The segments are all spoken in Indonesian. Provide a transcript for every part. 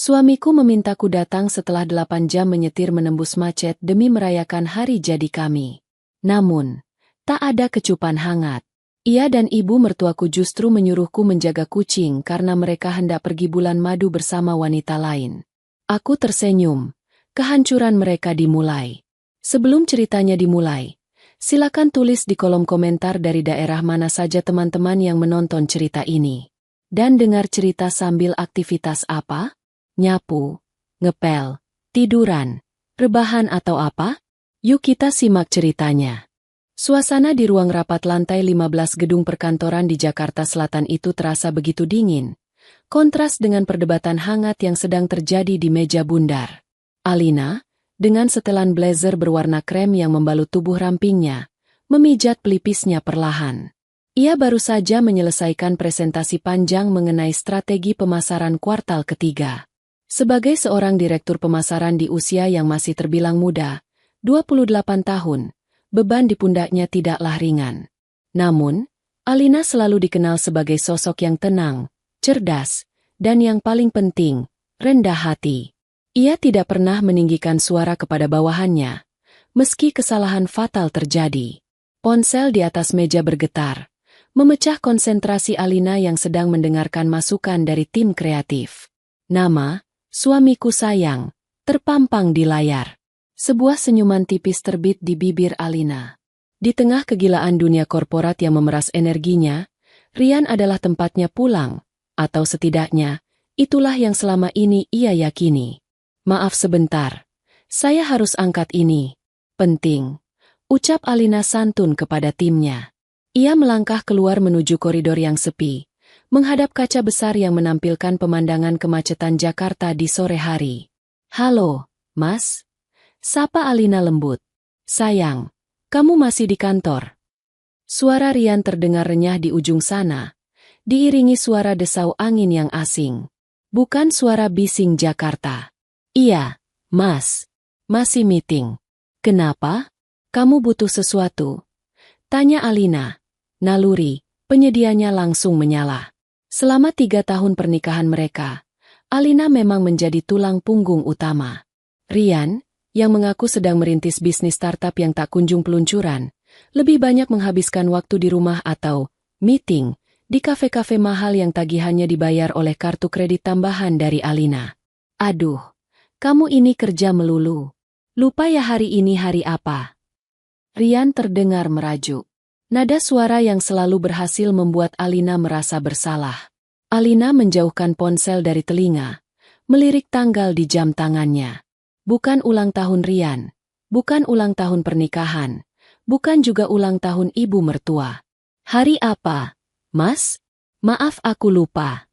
Suamiku memintaku datang setelah 8 jam menyetir menembus macet demi merayakan hari jadi kami. Namun, tak ada kecupan hangat. Ia dan ibu mertuaku justru menyuruhku menjaga kucing karena mereka hendak pergi bulan madu bersama wanita lain. Aku tersenyum. Kehancuran mereka dimulai. Sebelum ceritanya dimulai, silakan tulis di kolom komentar dari daerah mana saja teman-teman yang menonton cerita ini. Dan dengar cerita sambil aktivitas apa? Nyapu, ngepel, tiduran, rebahan atau apa? Yuk kita simak ceritanya. Suasana di ruang rapat lantai 15 gedung perkantoran di Jakarta Selatan itu terasa begitu dingin. Kontras dengan perdebatan hangat yang sedang terjadi di meja bundar. Alina, dengan setelan blazer berwarna krem yang membalut tubuh rampingnya, memijat pelipisnya perlahan. Ia baru saja menyelesaikan presentasi panjang mengenai strategi pemasaran kuartal ketiga. Sebagai seorang direktur pemasaran di usia yang masih terbilang muda, 28 tahun, beban di pundaknya tidaklah ringan. Namun, Alina selalu dikenal sebagai sosok yang tenang, cerdas, dan yang paling penting, rendah hati. Ia tidak pernah meninggikan suara kepada bawahannya, meski kesalahan fatal terjadi. Ponsel di atas meja bergetar, memecah konsentrasi Alina yang sedang mendengarkan masukan dari tim kreatif. Nama, suamiku sayang, terpampang di layar. Sebuah senyuman tipis terbit di bibir Alina. Di tengah kegilaan dunia korporat yang memeras energinya, Rian adalah tempatnya pulang, atau setidaknya, itulah yang selama ini ia yakini. Maaf sebentar, saya harus angkat ini. Penting, ucap Alina santun kepada timnya. Ia melangkah keluar menuju koridor yang sepi, menghadap kaca besar yang menampilkan pemandangan kemacetan Jakarta di sore hari. Halo, Mas? Sapa Alina lembut. Sayang, kamu masih di kantor? Suara Rian terdengar renyah di ujung sana, diiringi suara desau angin yang asing. Bukan suara bising Jakarta. Iya, Mas. Masih meeting. Kenapa? Kamu butuh sesuatu? Tanya Alina. Naluri, penyedianya langsung menyala. Selama 3 tahun pernikahan mereka, Alina memang menjadi tulang punggung utama. Rian, yang mengaku sedang merintis bisnis startup yang tak kunjung peluncuran, lebih banyak menghabiskan waktu di rumah atau meeting di kafe-kafe mahal yang tagihannya dibayar oleh kartu kredit tambahan dari Alina. Aduh, kamu ini kerja melulu. Lupa ya hari ini hari apa? Rian terdengar merajuk. Nada suara yang selalu berhasil membuat Alina merasa bersalah. Alina menjauhkan ponsel dari telinga, melirik tanggal di jam tangannya. Bukan ulang tahun Rian, bukan ulang tahun pernikahan, bukan juga ulang tahun ibu mertua. Hari apa, Mas? Maaf aku lupa.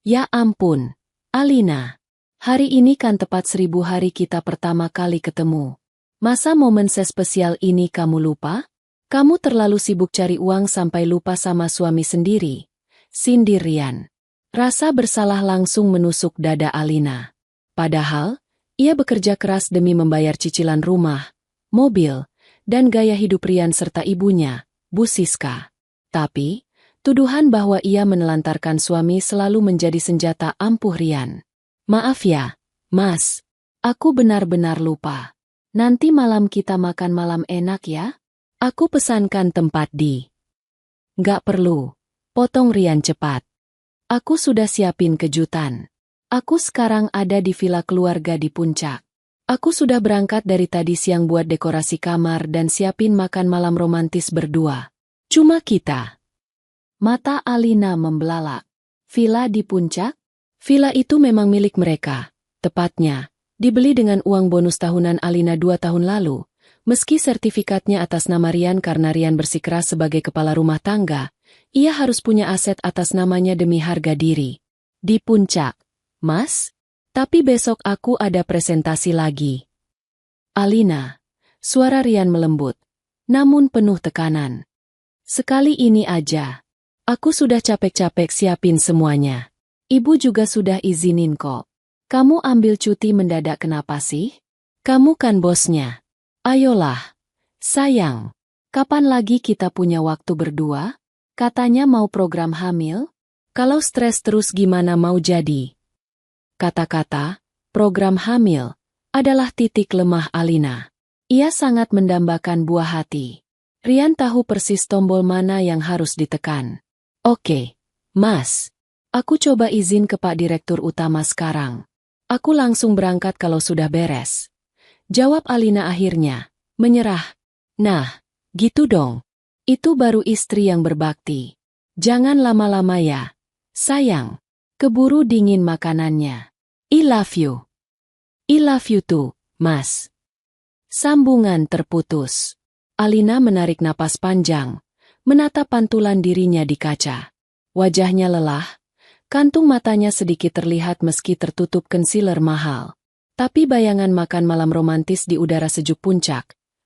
Ya ampun, Alina. Hari ini kan tepat 1000 hari kita pertama kali ketemu. Masa momen sespesial ini kamu lupa? Kamu terlalu sibuk cari uang sampai lupa sama suami sendiri. Sindir Rian. Rasa bersalah langsung menusuk dada Alina. Padahal, ia bekerja keras demi membayar cicilan rumah, mobil, dan gaya hidup Rian serta ibunya, Bu Siska. Tapi, tuduhan bahwa ia menelantarkan suami selalu menjadi senjata ampuh Rian. Maaf ya, Mas. Aku benar-benar lupa. Nanti malam kita makan malam enak ya? Aku pesankan tempat di... Nggak perlu. Potong Rian cepat. Aku sudah siapin kejutan. Aku sekarang ada di villa keluarga di puncak. Aku sudah berangkat dari tadi siang buat dekorasi kamar dan siapin makan malam romantis berdua. Cuma kita. Mata Alina membelalak. Villa di puncak? Villa itu memang milik mereka. Tepatnya, dibeli dengan uang bonus tahunan Alina 2 tahun lalu. Meski sertifikatnya atas nama Rian karena Rian bersikeras sebagai kepala rumah tangga, ia harus punya aset atas namanya demi harga diri. Di puncak. Mas, tapi besok aku ada presentasi lagi. Alina, suara Rian melembut, namun penuh tekanan. Sekali ini aja. Aku sudah capek-capek siapin semuanya. Ibu juga sudah izinin kok. Kamu ambil cuti mendadak kenapa sih? Kamu kan bosnya. Ayolah. Sayang, kapan lagi kita punya waktu berdua? Katanya mau program hamil? Kalau stres terus gimana mau jadi? kata-kata, program hamil, adalah titik lemah Alina. Ia sangat mendambakan buah hati. Rian tahu persis tombol mana yang harus ditekan. Oke, Mas. Aku coba izin ke Pak Direktur Utama sekarang. Aku langsung berangkat kalau sudah beres. Jawab Alina akhirnya, menyerah. Nah, gitu dong. Itu baru istri yang berbakti. Jangan lama-lama ya. Sayang, keburu dingin makanannya. I love you. I love you too, Mas. Sambungan terputus. Alina menarik napas panjang, menatap pantulan dirinya di kaca. Wajahnya lelah, kantung matanya sedikit terlihat meski tertutup concealer mahal. Tapi bayangan makan malam romantis di udara sejuk puncak,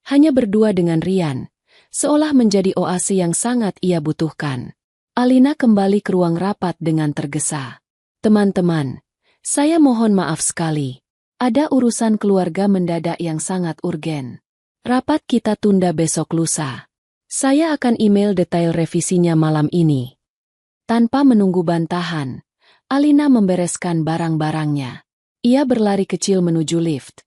hanya berdua dengan Rian, seolah menjadi oase yang sangat ia butuhkan. Alina kembali ke ruang rapat dengan tergesa. Teman-teman, saya mohon maaf sekali. Ada urusan keluarga mendadak yang sangat urgen. Rapat kita tunda besok lusa. Saya akan email detail revisinya malam ini. Tanpa menunggu bantahan, Alina membereskan barang-barangnya. Ia berlari kecil menuju lift,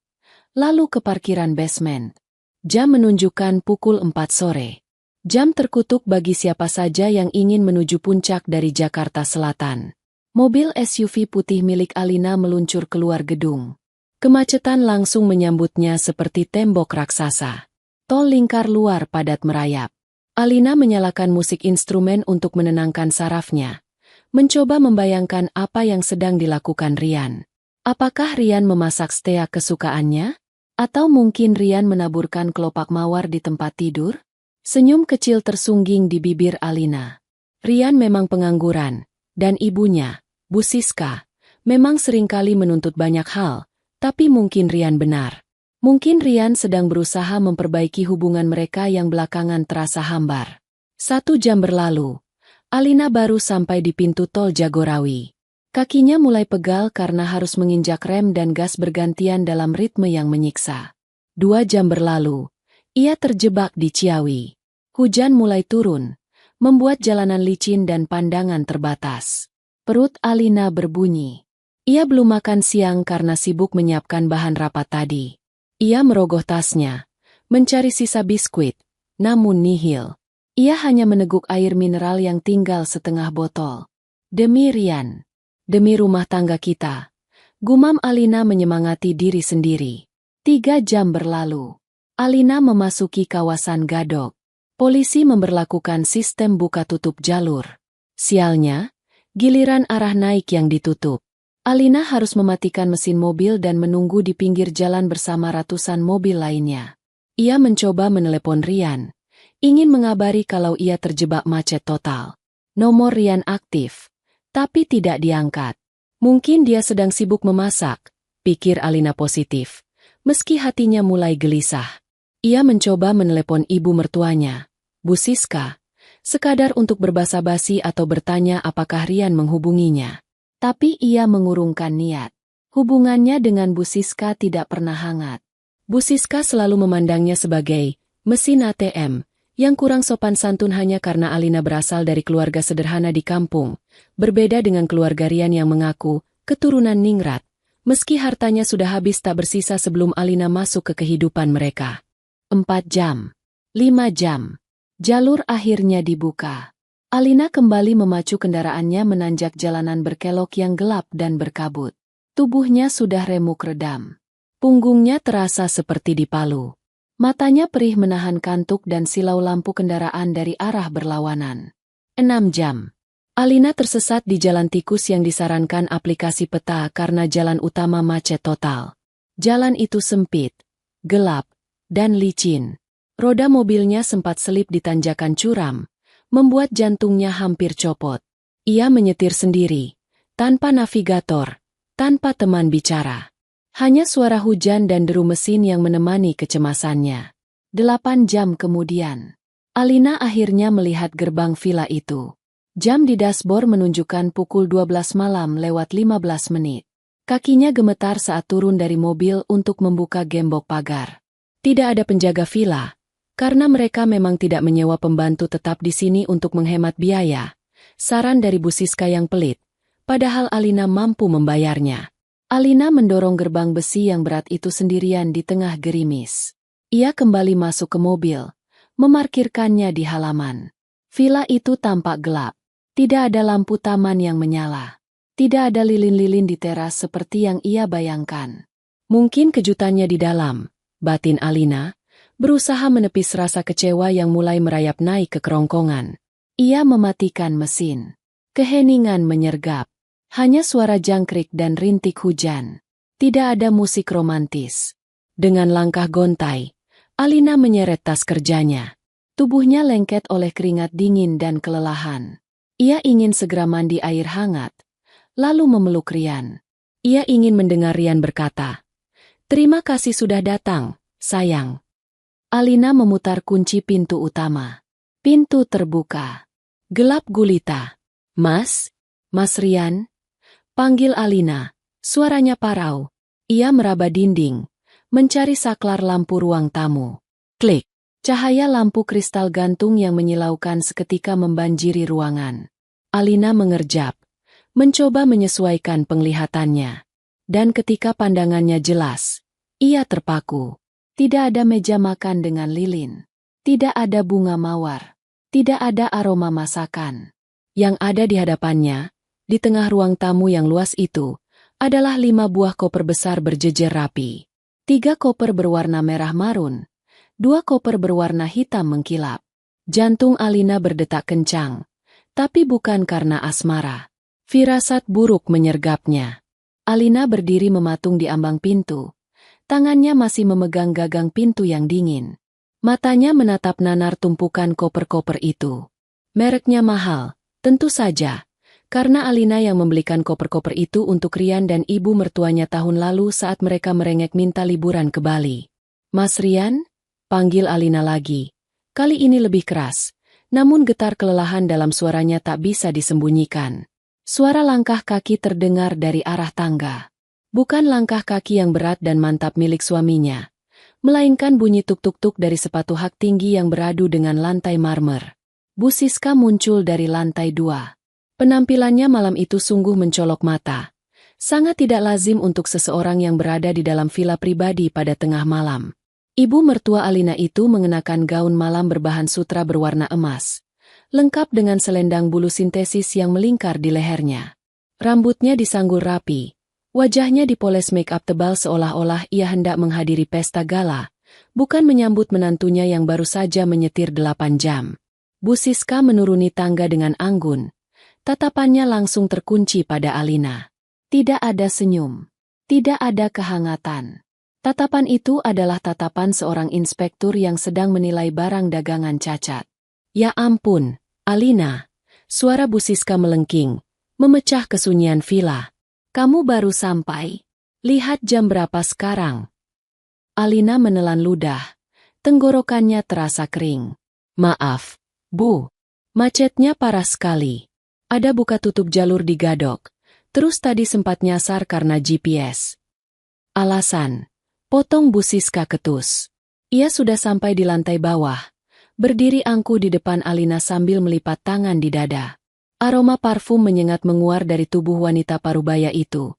lalu ke parkiran basement. Jam menunjukkan pukul 4 sore. Jam terkutuk bagi siapa saja yang ingin menuju puncak dari Jakarta Selatan. Mobil SUV putih milik Alina meluncur keluar gedung. Kemacetan langsung menyambutnya seperti tembok raksasa. Tol lingkar luar padat merayap. Alina menyalakan musik instrumen untuk menenangkan sarafnya. Mencoba membayangkan apa yang sedang dilakukan Rian. Apakah Rian memasak steak kesukaannya? Atau mungkin Rian menaburkan kelopak mawar di tempat tidur? Senyum kecil tersungging di bibir Alina. Rian memang pengangguran, dan ibunya, Bu Siska, memang seringkali menuntut banyak hal. Tapi mungkin Rian benar. Mungkin Rian sedang berusaha memperbaiki hubungan mereka yang belakangan terasa hambar. 1 jam berlalu. Alina baru sampai di pintu tol Jagorawi. Kakinya mulai pegal karena harus menginjak rem dan gas bergantian dalam ritme yang menyiksa. 2 jam berlalu. Ia terjebak di Ciawi. Hujan mulai turun, membuat jalanan licin dan pandangan terbatas. Perut Alina berbunyi. Ia belum makan siang karena sibuk menyiapkan bahan rapat tadi. Ia merogoh tasnya, mencari sisa biskuit, namun nihil. Ia hanya meneguk air mineral yang tinggal setengah botol. Demi Rian, demi rumah tangga kita, gumam Alina menyemangati diri sendiri. 3 jam berlalu. Alina memasuki kawasan Gadok. Polisi memberlakukan sistem buka tutup jalur. Sialnya, giliran arah naik yang ditutup. Alina harus mematikan mesin mobil dan menunggu di pinggir jalan bersama ratusan mobil lainnya. Ia mencoba menelepon Rian, ingin mengabari kalau ia terjebak macet total. Nomor Rian aktif, tapi tidak diangkat. Mungkin dia sedang sibuk memasak, pikir Alina positif, meski hatinya mulai gelisah. Ia mencoba menelepon ibu mertuanya, Bu Siska, sekadar untuk berbasa-basi atau bertanya apakah Rian menghubunginya. Tapi ia mengurungkan niat. Hubungannya dengan Bu Siska tidak pernah hangat. Bu Siska selalu memandangnya sebagai mesin ATM, yang kurang sopan santun hanya karena Alina berasal dari keluarga sederhana di kampung, berbeda dengan keluarga Rian yang mengaku keturunan ningrat, meski hartanya sudah habis tak bersisa sebelum Alina masuk ke kehidupan mereka. 4 jam. 5 jam. Jalur akhirnya dibuka. Alina kembali memacu kendaraannya menanjak jalanan berkelok yang gelap dan berkabut. Tubuhnya sudah remuk redam. Punggungnya terasa seperti dipalu. Matanya perih menahan kantuk dan silau lampu kendaraan dari arah berlawanan. 6 jam. Alina tersesat di jalan tikus yang disarankan aplikasi peta karena jalan utama macet total. Jalan itu sempit, gelap, dan licin. Roda mobilnya sempat selip di tanjakan curam, membuat jantungnya hampir copot. Ia menyetir sendiri, tanpa navigator, tanpa teman bicara. Hanya suara hujan dan deru mesin yang menemani kecemasannya. 8 jam kemudian, Alina akhirnya melihat gerbang villa itu. Jam di dashboard menunjukkan pukul 12 malam lewat 15 menit. Kakinya gemetar saat turun dari mobil untuk membuka gembok pagar. Tidak ada penjaga villa. Karena mereka memang tidak menyewa pembantu tetap di sini untuk menghemat biaya. Saran dari Bu Siska yang pelit, padahal Alina mampu membayarnya. Alina mendorong gerbang besi yang berat itu sendirian di tengah gerimis. Ia kembali masuk ke mobil, memarkirkannya di halaman. Villa itu tampak gelap. Tidak ada lampu taman yang menyala. Tidak ada lilin-lilin di teras seperti yang ia bayangkan. Mungkin kejutannya di dalam, batin Alina, berusaha menepis rasa kecewa yang mulai merayap naik ke kerongkongan. Ia mematikan mesin. Keheningan menyergap. Hanya suara jangkrik dan rintik hujan. Tidak ada musik romantis. Dengan langkah gontai, Alina menyeret tas kerjanya. Tubuhnya lengket oleh keringat dingin dan kelelahan. Ia ingin segera mandi air hangat, lalu memeluk Rian. Ia ingin mendengar Rian berkata, "Terima kasih sudah datang, sayang." Alina memutar kunci pintu utama. Pintu terbuka. Gelap gulita. "Mas? Mas Rian?" Panggil Alina. Suaranya parau. Ia meraba dinding, mencari saklar lampu ruang tamu. Klik. Cahaya lampu kristal gantung yang menyilaukan seketika membanjiri ruangan. Alina mengerjap, mencoba menyesuaikan penglihatannya. Dan ketika pandangannya jelas, ia terpaku. Tidak ada meja makan dengan lilin. Tidak ada bunga mawar. Tidak ada aroma masakan. Yang ada di hadapannya, di tengah ruang tamu yang luas itu, adalah 5 buah koper besar berjejer rapi. 3 koper berwarna merah marun, 2 koper berwarna hitam mengkilap. Jantung Alina berdetak kencang, tapi bukan karena asmara. Firasat buruk menyergapnya. Alina berdiri mematung di ambang pintu. Tangannya masih memegang gagang pintu yang dingin. Matanya menatap nanar tumpukan koper-koper itu. Mereknya mahal, tentu saja. Karena Alina yang membelikan koper-koper itu untuk Rian dan ibu mertuanya tahun lalu saat mereka merengek minta liburan ke Bali. "Mas Rian?" panggil Alina lagi. Kali ini lebih keras, namun getar kelelahan dalam suaranya tak bisa disembunyikan. Suara langkah kaki terdengar dari arah tangga. Bukan langkah kaki yang berat dan mantap milik suaminya, melainkan bunyi tuk-tuk-tuk dari sepatu hak tinggi yang beradu dengan lantai marmer. Bu Siska muncul dari lantai 2. Penampilannya malam itu sungguh mencolok mata. Sangat tidak lazim untuk seseorang yang berada di dalam villa pribadi pada tengah malam. Ibu mertua Alina itu mengenakan gaun malam berbahan sutra berwarna emas, lengkap dengan selendang bulu sintesis yang melingkar di lehernya. Rambutnya disanggul rapi, wajahnya dipoles make-up tebal seolah-olah ia hendak menghadiri pesta gala, bukan menyambut menantunya yang baru saja menyetir 8 jam. Bu Siska menuruni tangga dengan anggun. Tatapannya langsung terkunci pada Alina. Tidak ada senyum. Tidak ada kehangatan. Tatapan itu adalah tatapan seorang inspektur yang sedang menilai barang dagangan cacat. "Ya ampun, Alina." Suara Bu Siska melengking, memecah kesunyian villa. "Kamu baru sampai. Lihat jam berapa sekarang." Alina menelan ludah. Tenggorokannya terasa kering. "Maaf, Bu. Macetnya parah sekali. Ada buka tutup jalur di Gadok. Terus tadi sempat nyasar karena GPS." Alasan. Potong Bu Siska ketus. Ia sudah sampai di lantai bawah. Berdiri angkuh di depan Alina sambil melipat tangan di dada. Aroma parfum menyengat menguar dari tubuh wanita parubaya itu.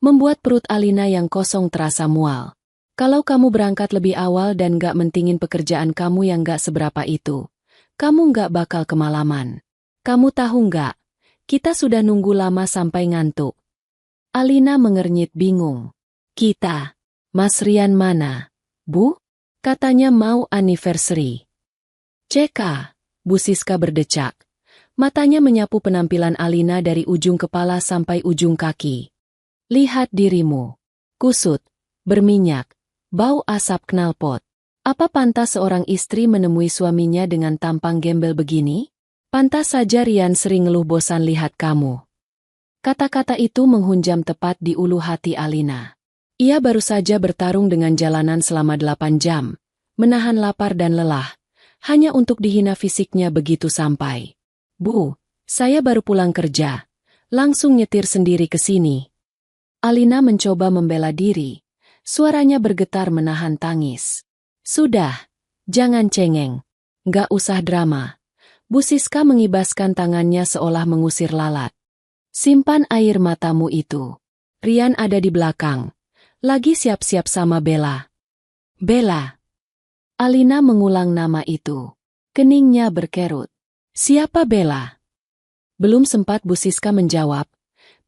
Membuat perut Alina yang kosong terasa mual. "Kalau kamu berangkat lebih awal dan gak mentingin pekerjaan kamu yang gak seberapa itu, kamu gak bakal kemalaman. Kamu tahu gak? Kita sudah nunggu lama sampai ngantuk." Alina mengernyit bingung. "Kita? Mas Rian mana, Bu?" Katanya mau anniversary. "CK." Bu Siska berdecak. Matanya menyapu penampilan Alina dari ujung kepala sampai ujung kaki. "Lihat dirimu. Kusut, berminyak, bau asap knalpot. Apa pantas seorang istri menemui suaminya dengan tampang gembel begini? Pantas saja Rian sering ngeluh bosan lihat kamu." Kata-kata itu menghunjam tepat di ulu hati Alina. Ia baru saja bertarung dengan jalanan selama 8 jam, menahan lapar dan lelah, hanya untuk dihina fisiknya begitu sampai. "Bu, saya baru pulang kerja. Langsung nyetir sendiri ke sini." Alina mencoba membela diri. Suaranya bergetar menahan tangis. "Sudah, jangan cengeng. Nggak usah drama." Bu Siska mengibaskan tangannya seolah mengusir lalat. "Simpan air matamu itu. Rian ada di belakang. Lagi siap-siap sama Bella. Bella. Alina mengulang nama itu. Keningnya berkerut. Siapa Bella? Belum sempat Bu Siska menjawab.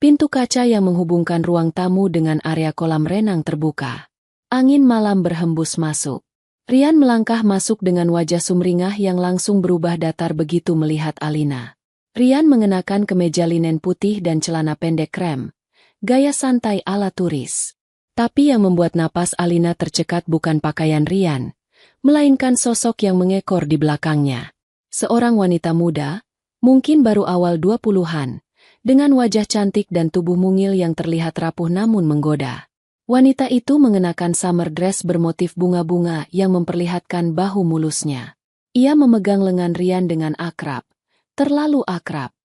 Pintu kaca yang menghubungkan ruang tamu dengan area kolam renang terbuka. Angin malam berhembus masuk. Rian melangkah masuk dengan wajah sumringah yang langsung berubah datar begitu melihat Alina. Rian mengenakan kemeja linen putih dan celana pendek krem. Gaya santai ala turis. Tapi yang membuat napas Alina tercekat bukan pakaian Rian, melainkan sosok yang mengekor di belakangnya. Seorang wanita muda, mungkin baru awal 20-an, dengan wajah cantik dan tubuh mungil yang terlihat rapuh namun menggoda. Wanita itu mengenakan summer dress bermotif bunga-bunga yang memperlihatkan bahu mulusnya. Ia memegang lengan Rian dengan akrab, terlalu akrab.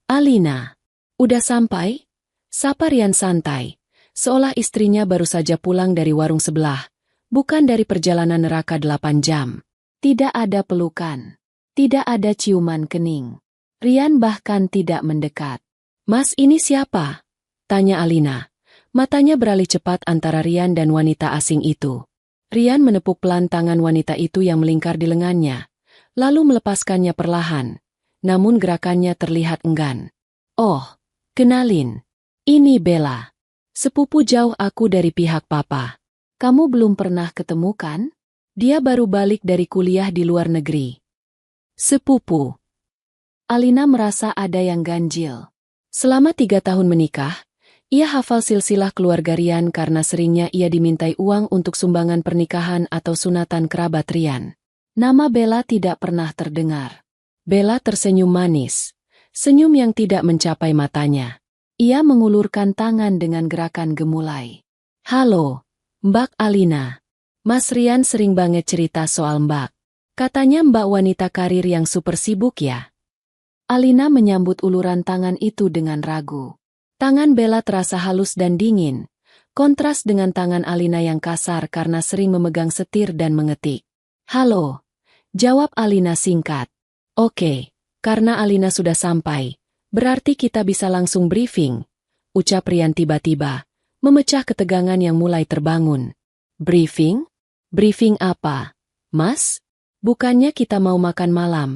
Alina, udah sampai? Sapa Rian santai, seolah istrinya baru saja pulang dari warung sebelah, bukan dari perjalanan neraka 8 jam. Tidak ada pelukan, tidak ada ciuman kening. Rian bahkan tidak mendekat. Mas, ini siapa? Tanya Alina. Matanya beralih cepat antara Rian dan wanita asing itu. Rian menepuk pelan tangan wanita itu yang melingkar di lengannya, lalu melepaskannya perlahan, namun gerakannya terlihat enggan. Oh, kenalin. Ini Bella. Sepupu jauh aku dari pihak papa. Kamu belum pernah ketemu kan? Dia baru balik dari kuliah di luar negeri. Sepupu. Alina merasa ada yang ganjil. Selama 3 tahun menikah, ia hafal silsilah keluarga Rian karena seringnya ia dimintai uang untuk sumbangan pernikahan atau sunatan kerabat Rian. Nama Bella tidak pernah terdengar. Bella tersenyum manis, senyum yang tidak mencapai matanya. Ia mengulurkan tangan dengan gerakan gemulai. Halo, Mbak Alina. Mas Rian sering banget cerita soal Mbak. Katanya Mbak wanita karir yang super sibuk ya. Alina menyambut uluran tangan itu dengan ragu. Tangan Bella terasa halus dan dingin, kontras dengan tangan Alina yang kasar karena sering memegang setir dan mengetik. Halo, jawab Alina singkat. Oke, karena Alina sudah sampai. Berarti kita bisa langsung briefing, ucap Rian tiba-tiba, memecah ketegangan yang mulai terbangun. Briefing? Briefing apa? Mas? Bukannya kita mau makan malam?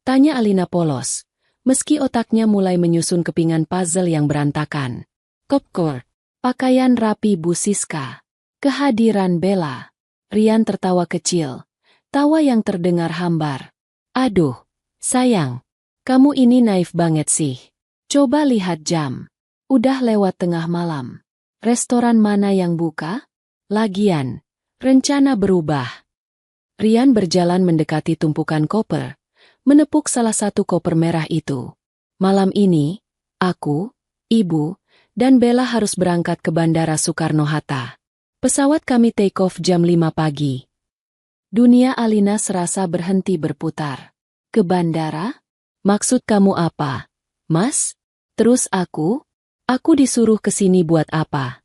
Tanya Alina polos, meski otaknya mulai menyusun kepingan puzzle yang berantakan. Kopkor, pakaian rapi Bu Siska, kehadiran Bella. Rian tertawa kecil, tawa yang terdengar hambar. Aduh, sayang. Kamu ini naif banget sih. Coba lihat jam. Udah lewat tengah malam. Restoran mana yang buka? Lagian, rencana berubah. Rian berjalan mendekati tumpukan koper, menepuk salah satu koper merah itu. Malam ini, aku, ibu, dan Bella harus berangkat ke Bandara Soekarno-Hatta. Pesawat kami take off jam 5 pagi. Dunia Alina serasa berhenti berputar. Ke bandara? Maksud kamu apa, Mas? Terus aku disuruh ke sini buat apa?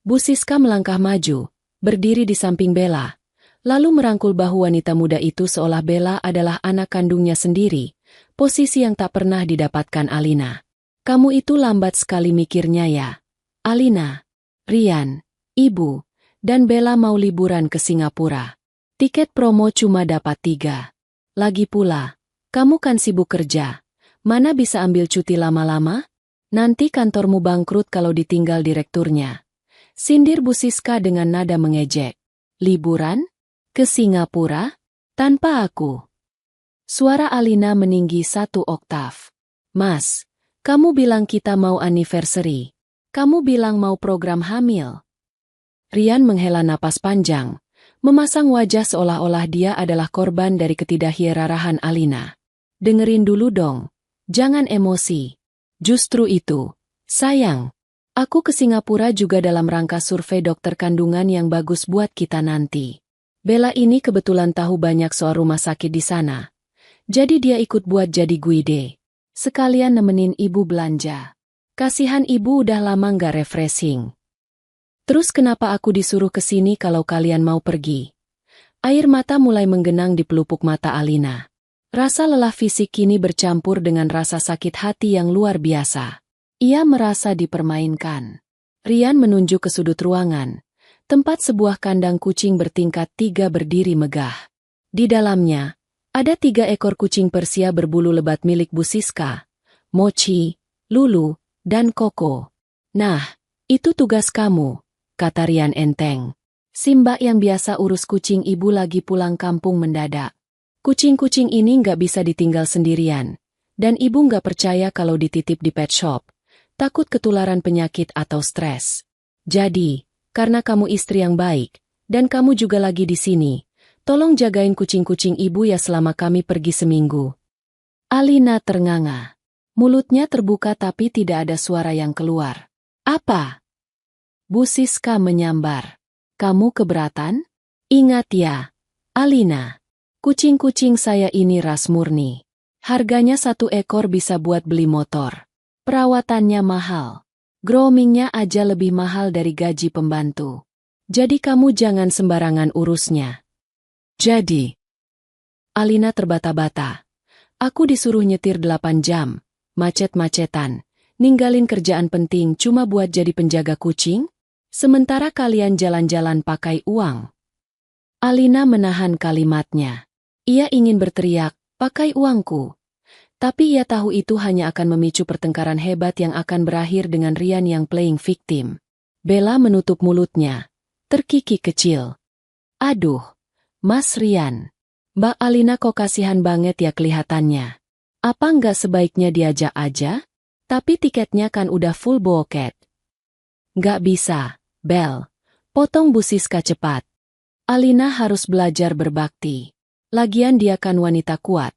Bu Siska melangkah maju, berdiri di samping Bella, lalu merangkul bahu wanita muda itu seolah Bella adalah anak kandungnya sendiri, posisi yang tak pernah didapatkan Alina. Kamu itu lambat sekali mikirnya ya. Alina, Rian, Ibu, dan Bella mau liburan ke Singapura. Tiket promo cuma dapat 3. Lagi pula, kamu kan sibuk kerja, mana bisa ambil cuti lama-lama? Nanti kantormu bangkrut kalau ditinggal direkturnya. Sindir Bu Siska dengan nada mengejek. Liburan? Ke Singapura? Tanpa aku. Suara Alina meninggi 1 oktav. Mas, kamu bilang kita mau anniversary. Kamu bilang mau program hamil. Rian menghela napas panjang, memasang wajah seolah-olah dia adalah korban dari ketidakhierarahan Alina. Dengerin dulu dong, jangan emosi. Justru itu, sayang. Aku ke Singapura juga dalam rangka survei dokter kandungan yang bagus buat kita nanti. Bella ini kebetulan tahu banyak soal rumah sakit di sana. Jadi dia ikut buat jadi guide. Sekalian nemenin ibu belanja. Kasihan ibu udah lama nggak refreshing. Terus kenapa aku disuruh ke sini kalau kalian mau pergi? Air mata mulai menggenang di pelupuk mata Alina. Rasa lelah fisik kini bercampur dengan rasa sakit hati yang luar biasa. Ia merasa dipermainkan. Rian menunjuk ke sudut ruangan, tempat sebuah kandang kucing bertingkat 3 berdiri megah. Di dalamnya, ada 3 ekor kucing Persia berbulu lebat milik Bu Siska, Mochi, Lulu, dan Koko. Nah, itu tugas kamu, kata Rian enteng. Si Mbak yang biasa urus kucing ibu lagi pulang kampung mendadak. Kucing-kucing ini nggak bisa ditinggal sendirian, dan ibu nggak percaya kalau dititip di pet shop. Takut ketularan penyakit atau stres. Jadi, karena kamu istri yang baik, dan kamu juga lagi di sini, tolong jagain kucing-kucing ibu ya selama kami pergi seminggu. Alina ternganga. Mulutnya terbuka tapi tidak ada suara yang keluar. Apa? Bu Siska menyambar. Kamu keberatan? Ingat ya, Alina. Kucing-kucing saya ini ras murni. Harganya 1 ekor bisa buat beli motor. Perawatannya mahal. Groomingnya aja lebih mahal dari gaji pembantu. Jadi kamu jangan sembarangan urusnya. Jadi, Alina terbata-bata. Aku disuruh nyetir 8 jam, macet-macetan, ninggalin kerjaan penting cuma buat jadi penjaga kucing? Sementara kalian jalan-jalan pakai uang. Alina menahan kalimatnya. Ia ingin berteriak, pakai uangku. Tapi ia tahu itu hanya akan memicu pertengkaran hebat yang akan berakhir dengan Rian yang playing victim. Bella menutup mulutnya. Terkikik kecil. Aduh, Mas Rian. Mbak Alina kok kasihan banget ya kelihatannya. Apa nggak sebaiknya diajak aja? Tapi tiketnya kan udah full boket. Nggak bisa, Bel. Potong Bu Siska cepat. Alina harus belajar berbakti. Lagian dia kan wanita kuat.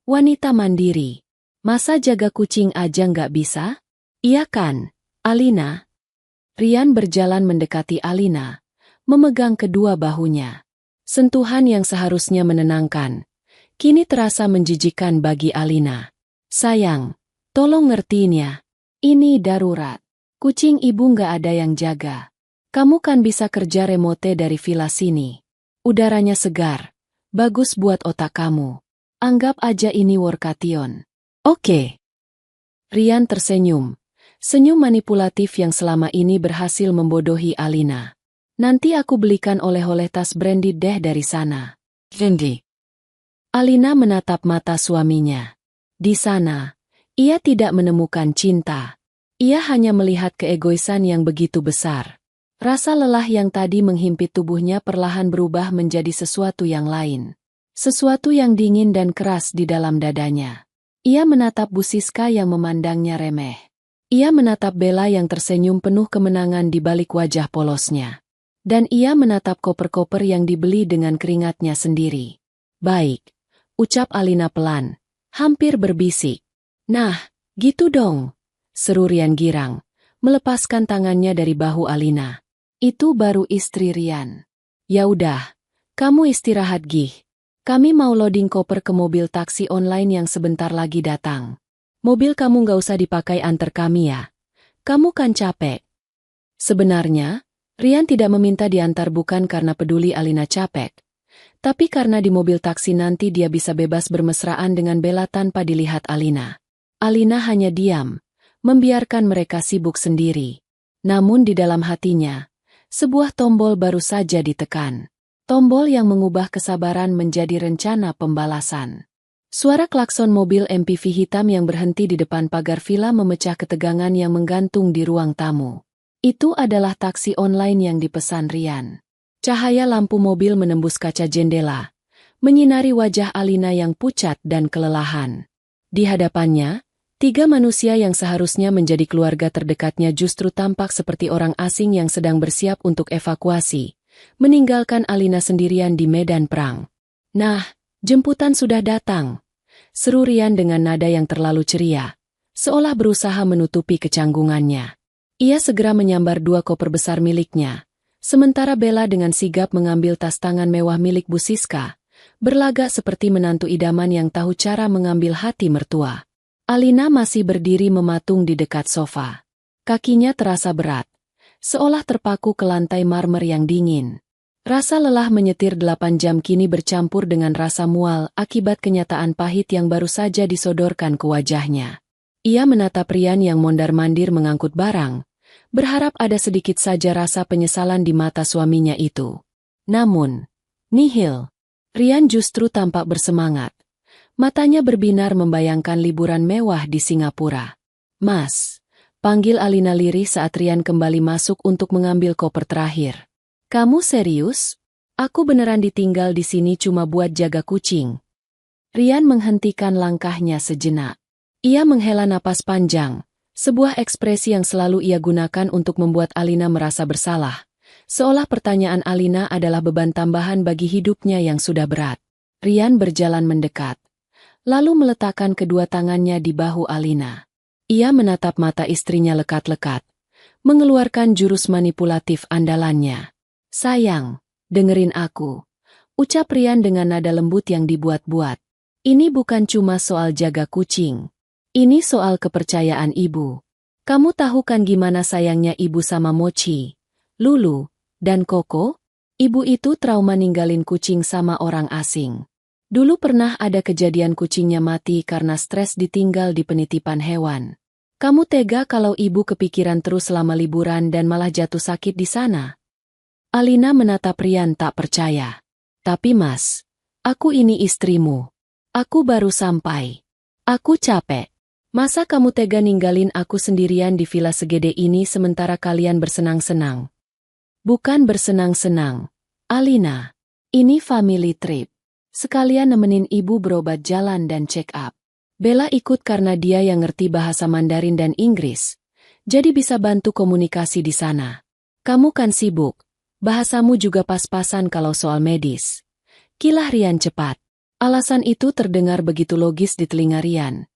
Wanita mandiri. Masa jaga kucing aja nggak bisa? Iya kan, Alina? Rian berjalan mendekati Alina, memegang kedua bahunya. Sentuhan yang seharusnya menenangkan, kini terasa menjijikkan bagi Alina. Sayang, tolong ngertiin ya. Ini darurat. Kucing ibu nggak ada yang jaga. Kamu kan bisa kerja remote dari villa sini. Udaranya segar. Bagus buat otak kamu. Anggap aja ini workation. Oke. Rian tersenyum. Senyum manipulatif yang selama ini berhasil membodohi Alina. Nanti aku belikan oleh-oleh tas branded deh dari sana. Randy. Alina menatap mata suaminya. Di sana, ia tidak menemukan cinta. Ia hanya melihat keegoisan yang begitu besar. Rasa lelah yang tadi menghimpit tubuhnya perlahan berubah menjadi sesuatu yang lain. Sesuatu yang dingin dan keras di dalam dadanya. Ia menatap Bu Siska yang memandangnya remeh. Ia menatap Bella yang tersenyum penuh kemenangan di balik wajah polosnya. Dan ia menatap koper-koper yang dibeli dengan keringatnya sendiri. Baik, ucap Alina pelan, hampir berbisik. Nah, gitu dong, seru Rian girang, melepaskan tangannya dari bahu Alina. Itu baru istri Rian. Ya udah, kamu istirahat Gih. Kami mau loading koper ke mobil taksi online yang sebentar lagi datang. Mobil kamu nggak usah dipakai antar kami ya. Kamu kan capek. Sebenarnya, Rian tidak meminta diantar bukan karena peduli Alina capek. Tapi karena di mobil taksi nanti dia bisa bebas bermesraan dengan Bella tanpa dilihat Alina. Alina hanya diam, membiarkan mereka sibuk sendiri. Namun di dalam hatinya, sebuah tombol baru saja ditekan. Tombol yang mengubah kesabaran menjadi rencana pembalasan. Suara klakson mobil MPV hitam yang berhenti di depan pagar villa memecah ketegangan yang menggantung di ruang tamu. Itu adalah taksi online yang dipesan Rian. Cahaya lampu mobil menembus kaca jendela, menyinari wajah Alina yang pucat dan kelelahan. Di hadapannya, 3 manusia yang seharusnya menjadi keluarga terdekatnya justru tampak seperti orang asing yang sedang bersiap untuk evakuasi. Meninggalkan Alina sendirian di medan perang. Nah, jemputan sudah datang. Seru Rian dengan nada yang terlalu ceria, seolah berusaha menutupi kecanggungannya. Ia segera menyambar 2 koper besar miliknya, sementara Bella dengan sigap mengambil tas tangan mewah milik Bu Siska, berlagak seperti menantu idaman yang tahu cara mengambil hati mertua. Alina masih berdiri mematung di dekat sofa. Kakinya terasa berat, seolah terpaku ke lantai marmer yang dingin. Rasa lelah menyetir 8 jam kini bercampur dengan rasa mual akibat kenyataan pahit yang baru saja disodorkan ke wajahnya. Ia menatap Rian yang mondar-mandir mengangkut barang, berharap ada sedikit saja rasa penyesalan di mata suaminya itu. Namun, nihil. Rian justru tampak bersemangat. Matanya berbinar membayangkan liburan mewah di Singapura. Mas, panggil Alina lirih saat Rian kembali masuk untuk mengambil koper terakhir. Kamu serius? Aku beneran ditinggal di sini cuma buat jaga kucing. Rian menghentikan langkahnya sejenak. Ia menghela napas panjang, sebuah ekspresi yang selalu ia gunakan untuk membuat Alina merasa bersalah. Seolah pertanyaan Alina adalah beban tambahan bagi hidupnya yang sudah berat. Rian berjalan mendekat, lalu meletakkan kedua tangannya di bahu Alina. Ia menatap mata istrinya lekat-lekat, mengeluarkan jurus manipulatif andalannya. Sayang, dengerin aku, ucap Rian dengan nada lembut yang dibuat-buat. Ini bukan cuma soal jaga kucing. Ini soal kepercayaan ibu. Kamu tahu kan gimana sayangnya ibu sama Mochi, Lulu, dan Koko? Ibu itu trauma ninggalin kucing sama orang asing. Dulu pernah ada kejadian kucingnya mati karena stres ditinggal di penitipan hewan. Kamu tega kalau ibu kepikiran terus selama liburan dan malah jatuh sakit di sana? Alina menatap Rian tak percaya. Tapi mas, aku ini istrimu. Aku baru sampai. Aku capek. Masa kamu tega ninggalin aku sendirian di villa segede ini sementara kalian bersenang-senang? Bukan bersenang-senang, Alina. Ini family trip. Sekalian nemenin ibu berobat jalan dan check up. Bella ikut karena dia yang ngerti bahasa Mandarin dan Inggris. Jadi bisa bantu komunikasi di sana. Kamu kan sibuk. Bahasamu juga pas-pasan kalau soal medis. Kilah Rian cepat. Alasan itu terdengar begitu logis di telinga Rian.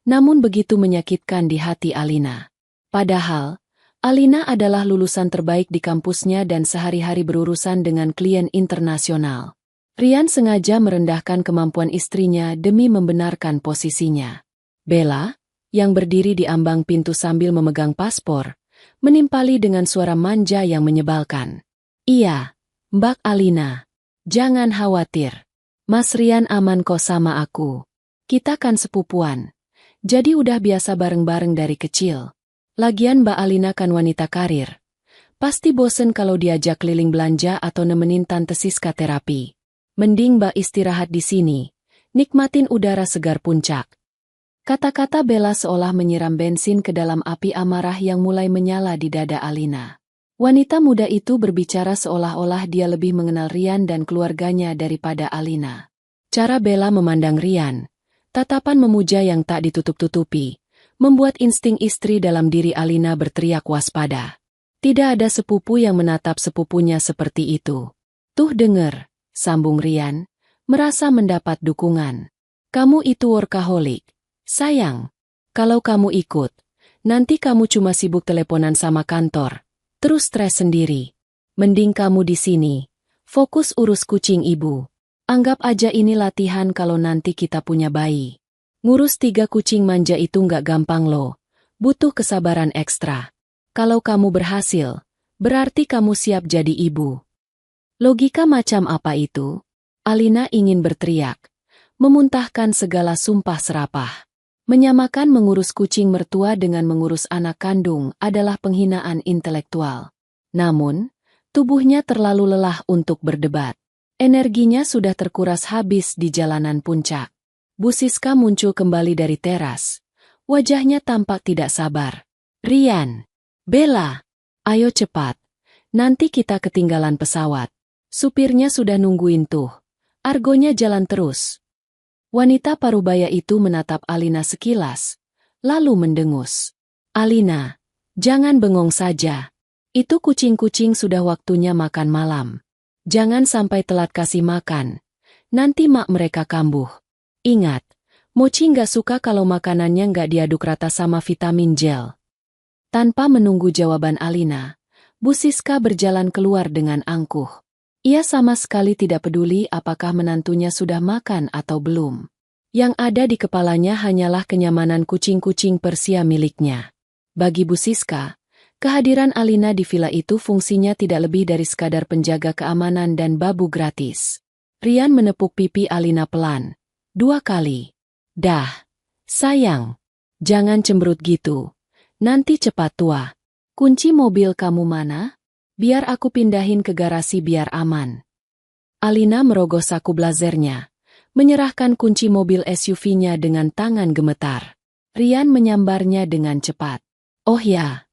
Namun begitu menyakitkan di hati Alina. Padahal, Alina adalah lulusan terbaik di kampusnya dan sehari-hari berurusan dengan klien internasional. Rian sengaja merendahkan kemampuan istrinya demi membenarkan posisinya. Bella, yang berdiri di ambang pintu sambil memegang paspor, menimpali dengan suara manja yang menyebalkan. Iya, Mbak Alina. Jangan khawatir. Mas Rian aman kok sama aku. Kita kan sepupuan. Jadi udah biasa bareng-bareng dari kecil. Lagian Mbak Alina kan wanita karir. Pasti bosen kalau diajak keliling belanja atau nemenin Tante Siska terapi. Mending Mbak istirahat di sini. Nikmatin udara segar puncak. Kata-kata Bella seolah menyiram bensin ke dalam api amarah yang mulai menyala di dada Alina. Wanita muda itu berbicara seolah-olah dia lebih mengenal Rian dan keluarganya daripada Alina. Cara Bella memandang Rian, tatapan memuja yang tak ditutup-tutupi, membuat insting istri dalam diri Alina berteriak waspada. Tidak ada sepupu yang menatap sepupunya seperti itu. Tuh denger, sambung Rian, merasa mendapat dukungan. Kamu itu workaholic. Sayang, kalau kamu ikut, nanti kamu cuma sibuk teleponan sama kantor, terus stres sendiri. Mending kamu di sini, fokus urus kucing ibu. Anggap aja ini latihan kalau nanti kita punya bayi. Ngurus 3 kucing manja itu nggak gampang loh, butuh kesabaran ekstra. Kalau kamu berhasil, berarti kamu siap jadi ibu. Logika macam apa itu? Alina ingin berteriak, memuntahkan segala sumpah serapah. Menyamakan mengurus kucing mertua dengan mengurus anak kandung adalah penghinaan intelektual. Namun, tubuhnya terlalu lelah untuk berdebat. Energinya sudah terkuras habis di jalanan puncak. Bu Siska muncul kembali dari teras. Wajahnya tampak tidak sabar. Rian, Bella, ayo cepat. Nanti kita ketinggalan pesawat. Supirnya sudah nungguin tuh. Argonya jalan terus. Wanita parubaya itu menatap Alina sekilas, lalu mendengus. Alina, jangan bengong saja. Itu kucing-kucing sudah waktunya makan malam. Jangan sampai telat kasih makan. Nanti mak mereka kambuh. Ingat, Mochi nggak suka kalau makanannya nggak diaduk rata sama vitamin gel. Tanpa menunggu jawaban Alina, Bu Siska berjalan keluar dengan angkuh. Ia sama sekali tidak peduli apakah menantunya sudah makan atau belum. Yang ada di kepalanya hanyalah kenyamanan kucing-kucing Persia miliknya. Bagi Bu Siska, kehadiran Alina di villa itu fungsinya tidak lebih dari sekadar penjaga keamanan dan babu gratis. Rian menepuk pipi Alina pelan. 2 kali. Dah. Sayang. Jangan cemberut gitu. Nanti cepat tua. Kunci mobil kamu mana? Biar aku pindahin ke garasi biar aman. Alina merogoh saku blazernya, menyerahkan kunci mobil SUV-nya dengan tangan gemetar. Rian menyambarnya dengan cepat. Oh ya.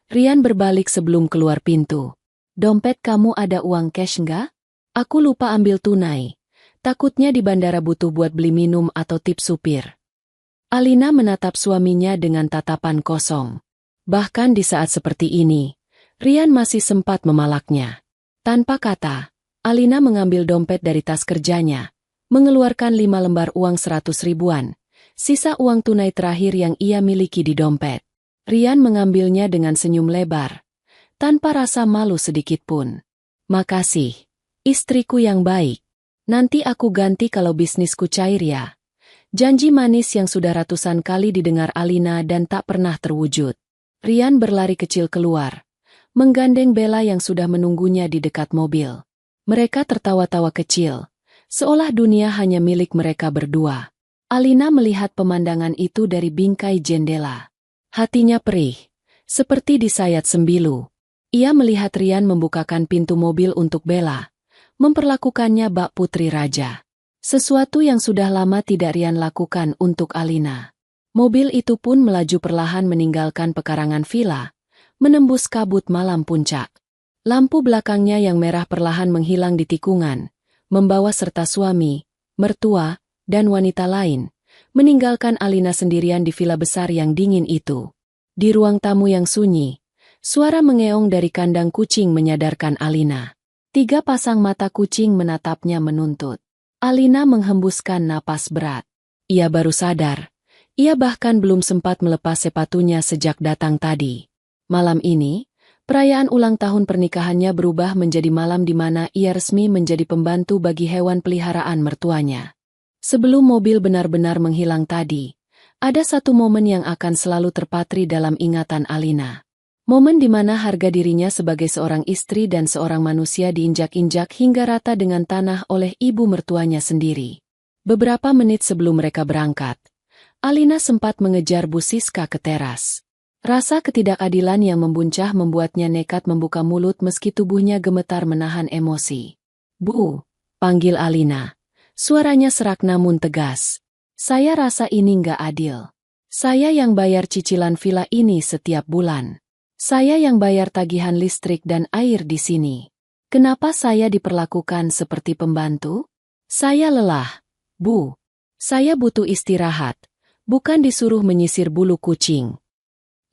Rian berbalik sebelum keluar pintu. Dompet kamu ada uang cash nggak? Aku lupa ambil tunai. Takutnya di bandara butuh buat beli minum atau tip supir. Alina menatap suaminya dengan tatapan kosong. Bahkan di saat seperti ini, Rian masih sempat memalaknya. Tanpa kata, Alina mengambil dompet dari tas kerjanya, mengeluarkan 5 lembar uang 100 ribuan, sisa uang tunai terakhir yang ia miliki di dompet. Rian mengambilnya dengan senyum lebar, tanpa rasa malu sedikit pun. Makasih, istriku yang baik. Nanti aku ganti kalau bisnisku cair ya. Janji manis yang sudah ratusan kali didengar Alina dan tak pernah terwujud. Rian berlari kecil keluar, menggandeng Bella yang sudah menunggunya di dekat mobil. Mereka tertawa-tawa kecil, seolah dunia hanya milik mereka berdua. Alina melihat pemandangan itu dari bingkai jendela. Hatinya perih, seperti disayat sembilu. Ia melihat Rian membukakan pintu mobil untuk Bella, memperlakukannya bak putri raja. Sesuatu yang sudah lama tidak Rian lakukan untuk Alina. Mobil itu pun melaju perlahan meninggalkan pekarangan villa, menembus kabut malam puncak. Lampu belakangnya yang merah perlahan menghilang di tikungan, membawa serta suami, mertua, dan wanita lain, meninggalkan Alina sendirian di villa besar yang dingin itu. Di ruang tamu yang sunyi, suara mengeong dari kandang kucing menyadarkan Alina. 3 pasang mata kucing menatapnya menuntut. Alina menghembuskan napas berat. Ia baru sadar. Ia bahkan belum sempat melepas sepatunya sejak datang tadi. Malam ini, perayaan ulang tahun pernikahannya berubah menjadi malam di mana ia resmi menjadi pembantu bagi hewan peliharaan mertuanya. Sebelum mobil benar-benar menghilang tadi, ada satu momen yang akan selalu terpatri dalam ingatan Alina. Momen di mana harga dirinya sebagai seorang istri dan seorang manusia diinjak-injak hingga rata dengan tanah oleh ibu mertuanya sendiri. Beberapa menit sebelum mereka berangkat, Alina sempat mengejar Bu Siska ke teras. Rasa ketidakadilan yang membuncah membuatnya nekat membuka mulut meski tubuhnya gemetar menahan emosi. "Bu," panggil Alina. Suaranya serak namun tegas. "Saya rasa ini nggak adil. Saya yang bayar cicilan villa ini setiap bulan. Saya yang bayar tagihan listrik dan air di sini. Kenapa saya diperlakukan seperti pembantu? Saya lelah, Bu. Saya butuh istirahat, bukan disuruh menyisir bulu kucing."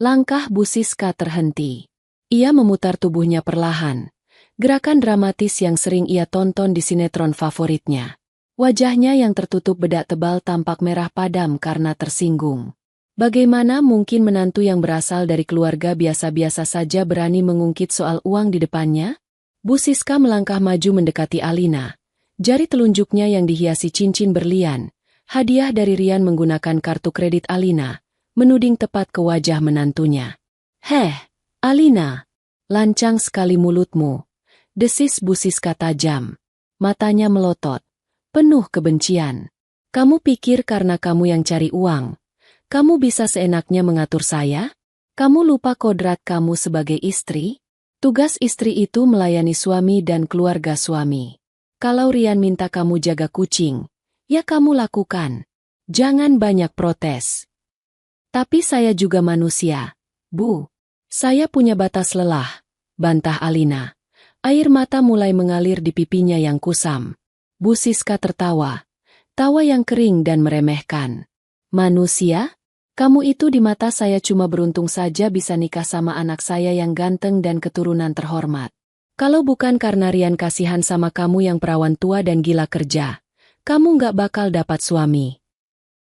Langkah Bu Siska terhenti. Ia memutar tubuhnya perlahan. Gerakan dramatis yang sering ia tonton di sinetron favoritnya. Wajahnya yang tertutup bedak tebal tampak merah padam karena tersinggung. Bagaimana mungkin menantu yang berasal dari keluarga biasa-biasa saja berani mengungkit soal uang di depannya? Bu Siska melangkah maju mendekati Alina. Jari telunjuknya yang dihiasi cincin berlian, hadiah dari Rian menggunakan kartu kredit Alina, menuding tepat ke wajah menantunya. "Heh, Alina, lancang sekali mulutmu," desis Bu Siska tajam. Matanya melotot, penuh kebencian. "Kamu pikir karena kamu yang cari uang, kamu bisa seenaknya mengatur saya? Kamu lupa kodrat kamu sebagai istri? Tugas istri itu melayani suami dan keluarga suami. Kalau Rian minta kamu jaga kucing, ya kamu lakukan. Jangan banyak protes." "Tapi saya juga manusia, Bu. Saya punya batas lelah," bantah Alina. Air mata mulai mengalir di pipinya yang kusam. Bu Siska tertawa. Tawa yang kering dan meremehkan. "Manusia? Kamu itu di mata saya cuma beruntung saja bisa nikah sama anak saya yang ganteng dan keturunan terhormat. Kalau bukan karena Rian kasihan sama kamu yang perawan tua dan gila kerja, kamu nggak bakal dapat suami."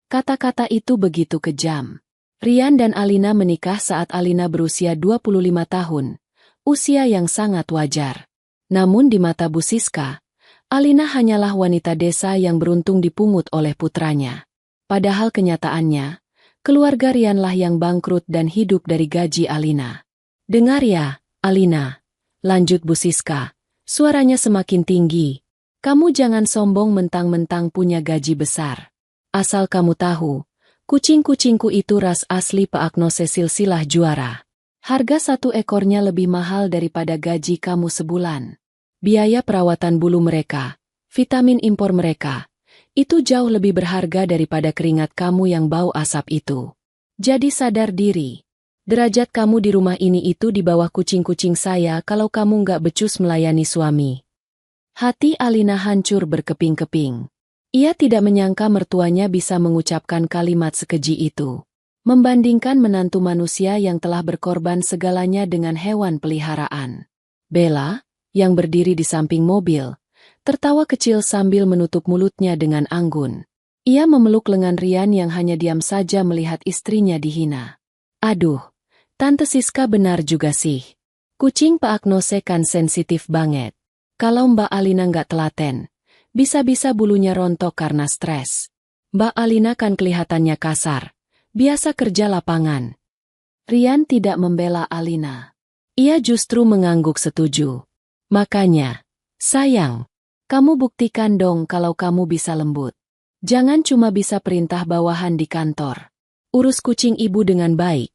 Kata-kata itu begitu kejam. Rian dan Alina menikah saat Alina berusia 25 tahun, usia yang sangat wajar. Namun di mata Bu Siska, Alina hanyalah wanita desa yang beruntung dipungut oleh putranya. Padahal kenyataannya, keluarga Rianlah yang bangkrut dan hidup dari gaji Alina. "Dengar ya, Alina," lanjut Bu Siska, suaranya semakin tinggi. "Kamu jangan sombong mentang-mentang punya gaji besar. Asal kamu tahu, Kucing-kucingku itu ras asli Peaknose silsilah juara. Harga satu ekornya lebih mahal daripada gaji kamu sebulan. Biaya perawatan bulu mereka, vitamin impor mereka, itu jauh lebih berharga daripada keringat kamu yang bau asap itu. Jadi sadar diri. Derajat kamu di rumah ini itu di bawah kucing-kucing saya kalau kamu nggak becus melayani suami. Hati Alina hancur berkeping-keping. Ia tidak menyangka mertuanya bisa mengucapkan kalimat sekeji itu. Membandingkan menantu manusia yang telah berkorban segalanya dengan hewan peliharaan. Bella, yang berdiri di samping mobil, tertawa kecil sambil menutup mulutnya dengan anggun. Ia memeluk lengan Rian yang hanya diam saja melihat istrinya dihina. Aduh, Tante Siska benar juga sih. Kucing Peaknose kan sensitif banget. Kalau Mbak Alina nggak telaten, bisa-bisa bulunya rontok karena stres. Mbak Alina kan kelihatannya kasar, biasa kerja lapangan. Rian tidak membela Alina. Ia justru mengangguk setuju. Makanya, sayang, kamu buktikan dong kalau kamu bisa lembut. Jangan cuma bisa perintah bawahan di kantor. Urus kucing ibu dengan baik.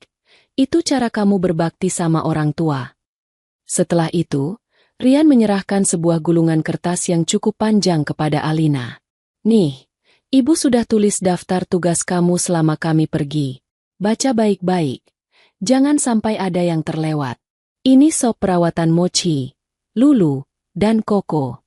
Itu cara kamu berbakti sama orang tua. Setelah itu, Rian menyerahkan sebuah gulungan kertas yang cukup panjang kepada Alina. Nih, ibu sudah tulis daftar tugas kamu selama kami pergi. Baca baik-baik. Jangan sampai ada yang terlewat. Ini sop perawatan Mochi, Lulu, dan Koko.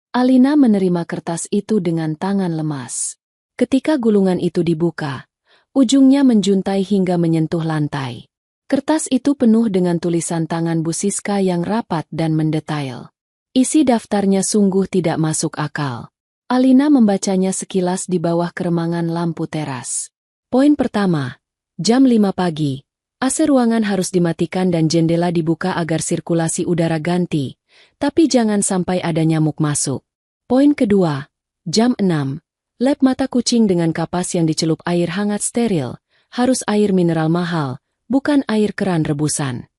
Alina menerima kertas itu dengan tangan lemas. Ketika gulungan itu dibuka, ujungnya menjuntai hingga menyentuh lantai. Kertas itu penuh dengan tulisan tangan Bu Siska yang rapat dan mendetail. Isi daftarnya sungguh tidak masuk akal. Alina membacanya sekilas di bawah keremangan lampu teras. Poin pertama, jam 5 pagi, AC ruangan harus dimatikan dan jendela dibuka agar sirkulasi udara ganti, tapi jangan sampai ada nyamuk masuk. Poin kedua, jam 6, lap mata kucing dengan kapas yang dicelup air hangat steril, harus air mineral mahal, bukan air keran rebusan.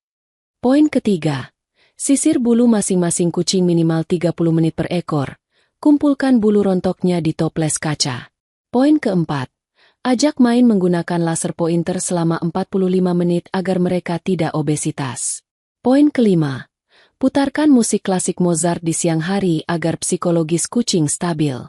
Poin ketiga, sisir bulu masing-masing kucing minimal 30 menit per ekor, kumpulkan bulu rontoknya di toples kaca. Poin keempat, ajak main menggunakan laser pointer selama 45 menit agar mereka tidak obesitas. Poin kelima, putarkan musik klasik Mozart di siang hari agar psikologis kucing stabil.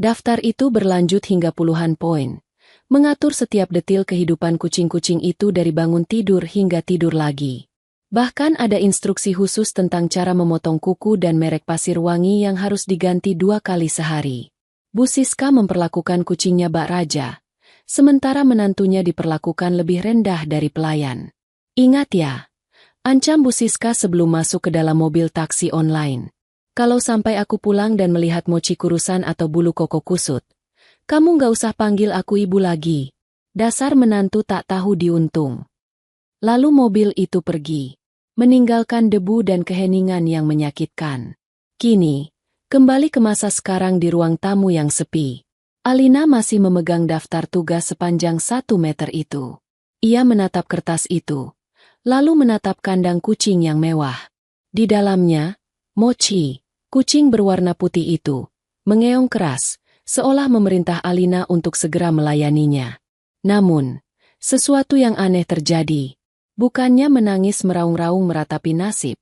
Daftar itu berlanjut hingga puluhan poin. Mengatur setiap detil kehidupan kucing-kucing itu dari bangun tidur hingga tidur lagi. Bahkan ada instruksi khusus tentang cara memotong kuku dan merek pasir wangi yang harus diganti 2 kali sehari. Bu Siska memperlakukan kucingnya bak raja, sementara menantunya diperlakukan lebih rendah dari pelayan. Ingat ya, ancam Bu Siska sebelum masuk ke dalam mobil taksi online. Kalau sampai aku pulang dan melihat mochi kurusan atau bulu koko kusut, kamu nggak usah panggil aku ibu lagi. Dasar menantu tak tahu diuntung. Lalu mobil itu pergi, meninggalkan debu dan keheningan yang menyakitkan. Kini, kembali ke masa sekarang di ruang tamu yang sepi. Alina masih memegang daftar tugas sepanjang 1 meter itu. Ia menatap kertas itu, lalu menatap kandang kucing yang mewah. Di dalamnya, Mochi, kucing berwarna putih itu, mengeong keras, seolah memerintah Alina untuk segera melayaninya. Namun, sesuatu yang aneh terjadi. Bukannya menangis meraung-raung meratapi nasib.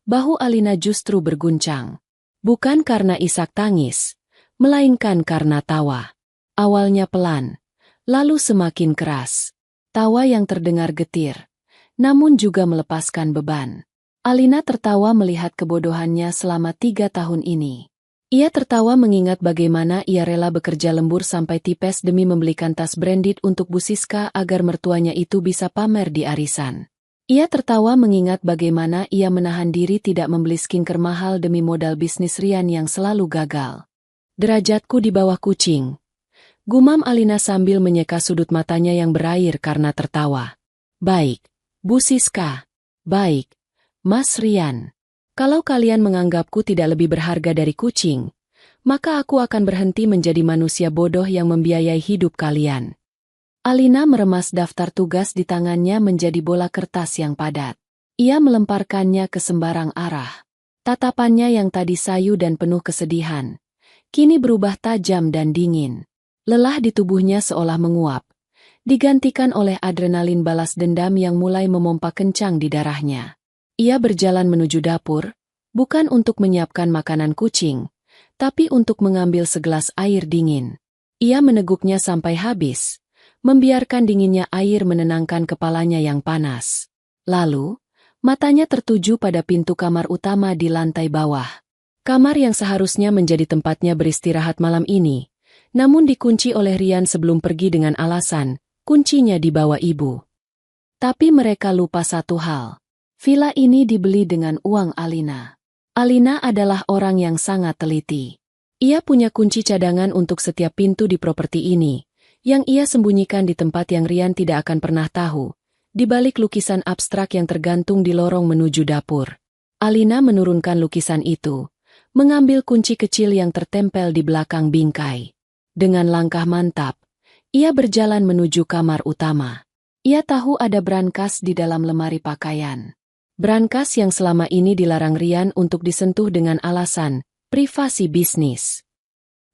Bahu Alina justru berguncang. Bukan karena isak tangis, melainkan karena tawa. Awalnya pelan, lalu semakin keras. Tawa yang terdengar getir, namun juga melepaskan beban. Alina tertawa melihat kebodohannya selama 3 tahun ini. Ia tertawa mengingat bagaimana ia rela bekerja lembur sampai tipes demi membelikan tas branded untuk Bu Siska agar mertuanya itu bisa pamer di arisan. Ia tertawa mengingat bagaimana ia menahan diri tidak membeli skincare mahal demi modal bisnis Rian yang selalu gagal. Derajatku di bawah kucing. Gumam Alina sambil menyeka sudut matanya yang berair karena tertawa. Baik, Bu Siska. Baik, Mas Rian. Kalau kalian menganggapku tidak lebih berharga dari kucing, maka aku akan berhenti menjadi manusia bodoh yang membiayai hidup kalian. Alina meremas daftar tugas di tangannya menjadi bola kertas yang padat. Ia melemparkannya ke sembarang arah. Tatapannya yang tadi sayu dan penuh kesedihan, kini berubah tajam dan dingin. Lelah di tubuhnya seolah menguap. digantikan oleh adrenalin balas dendam yang mulai memompa kencang di darahnya. Ia berjalan menuju dapur, bukan untuk menyiapkan makanan kucing, tapi untuk mengambil segelas air dingin. Ia meneguknya sampai habis, membiarkan dinginnya air menenangkan kepalanya yang panas. Lalu, matanya tertuju pada pintu kamar utama di lantai bawah. Kamar yang seharusnya menjadi tempatnya beristirahat malam ini, namun dikunci oleh Rian sebelum pergi dengan alasan, kuncinya dibawa ibu. Tapi mereka lupa satu hal. Villa ini dibeli dengan uang Alina. Alina adalah orang yang sangat teliti. Ia punya kunci cadangan untuk setiap pintu di properti ini, yang ia sembunyikan di tempat yang Rian tidak akan pernah tahu, di balik lukisan abstrak yang tergantung di lorong menuju dapur. Alina menurunkan lukisan itu, mengambil kunci kecil yang tertempel di belakang bingkai. Dengan langkah mantap, ia berjalan menuju kamar utama. Ia tahu ada brankas di dalam lemari pakaian. Brankas yang selama ini dilarang Rian untuk disentuh dengan alasan privasi bisnis.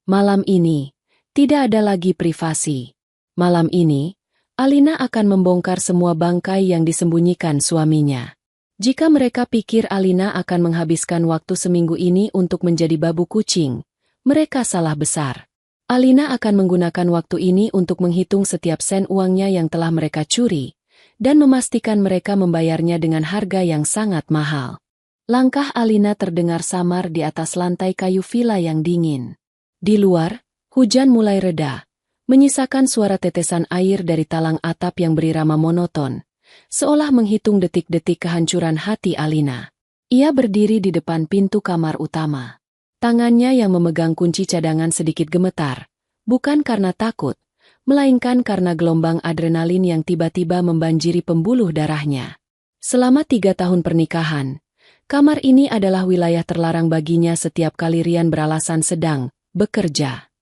Malam ini, tidak ada lagi privasi. Malam ini, Alina akan membongkar semua bangkai yang disembunyikan suaminya. Jika mereka pikir Alina akan menghabiskan waktu seminggu ini untuk menjadi babu kucing, mereka salah besar. Alina akan menggunakan waktu ini untuk menghitung setiap sen uangnya yang telah mereka curi, dan memastikan mereka membayarnya dengan harga yang sangat mahal. Langkah Alina terdengar samar di atas lantai kayu villa yang dingin. Di luar, hujan mulai reda, menyisakan suara tetesan air dari talang atap yang berirama monoton, seolah menghitung detik-detik kehancuran hati Alina. Ia berdiri di depan pintu kamar utama. Tangannya yang memegang kunci cadangan sedikit gemetar, bukan karena takut, melainkan karena gelombang adrenalin yang tiba-tiba membanjiri pembuluh darahnya. Selama 3 tahun pernikahan, kamar ini adalah wilayah terlarang baginya setiap kali Rian beralasan sedang bekerja.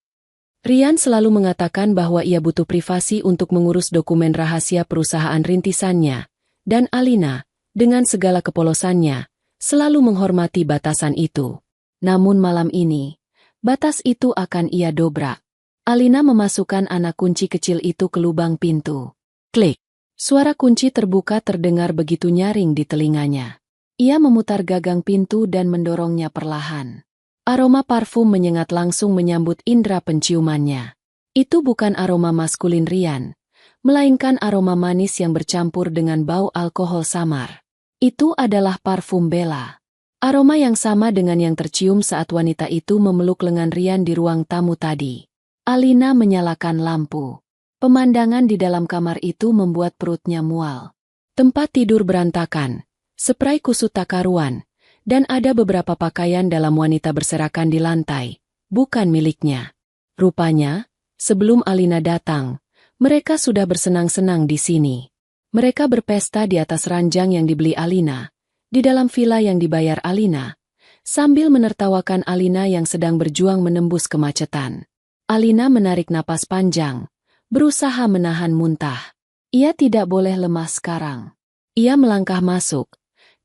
Rian selalu mengatakan bahwa ia butuh privasi untuk mengurus dokumen rahasia perusahaan rintisannya, dan Alina, dengan segala kepolosannya, selalu menghormati batasan itu. Namun malam ini, batas itu akan ia dobrak. Alina memasukkan anak kunci kecil itu ke lubang pintu. Klik. Suara kunci terbuka terdengar begitu nyaring di telinganya. Ia memutar gagang pintu dan mendorongnya perlahan. Aroma parfum menyengat langsung menyambut indera penciumannya. Itu bukan aroma maskulin Rian, melainkan aroma manis yang bercampur dengan bau alkohol samar. Itu adalah parfum Bella. Aroma yang sama dengan yang tercium saat wanita itu memeluk lengan Rian di ruang tamu tadi. Alina menyalakan lampu. Pemandangan di dalam kamar itu membuat perutnya mual. Tempat tidur berantakan, spray kusut tak karuan, dan ada beberapa pakaian dalam wanita berserakan di lantai, bukan miliknya. Rupanya, sebelum Alina datang, mereka sudah bersenang-senang di sini. Mereka berpesta di atas ranjang yang dibeli Alina, di dalam villa yang dibayar Alina, sambil menertawakan Alina yang sedang berjuang menembus kemacetan. Alina menarik napas panjang, berusaha menahan muntah. Ia tidak boleh lemas sekarang. Ia melangkah masuk,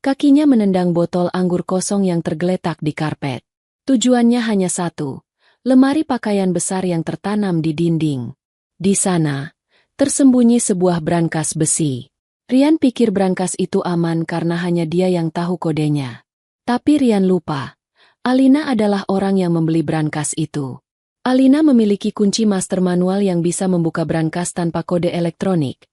kakinya menendang botol anggur kosong yang tergeletak di karpet. Tujuannya hanya satu, lemari pakaian besar yang tertanam di dinding. Di sana, tersembunyi sebuah brankas besi. Rian pikir brankas itu aman karena hanya dia yang tahu kodenya. Tapi Rian lupa, Alina adalah orang yang membeli brankas itu. Alina memiliki kunci master manual yang bisa membuka brankas tanpa kode elektronik.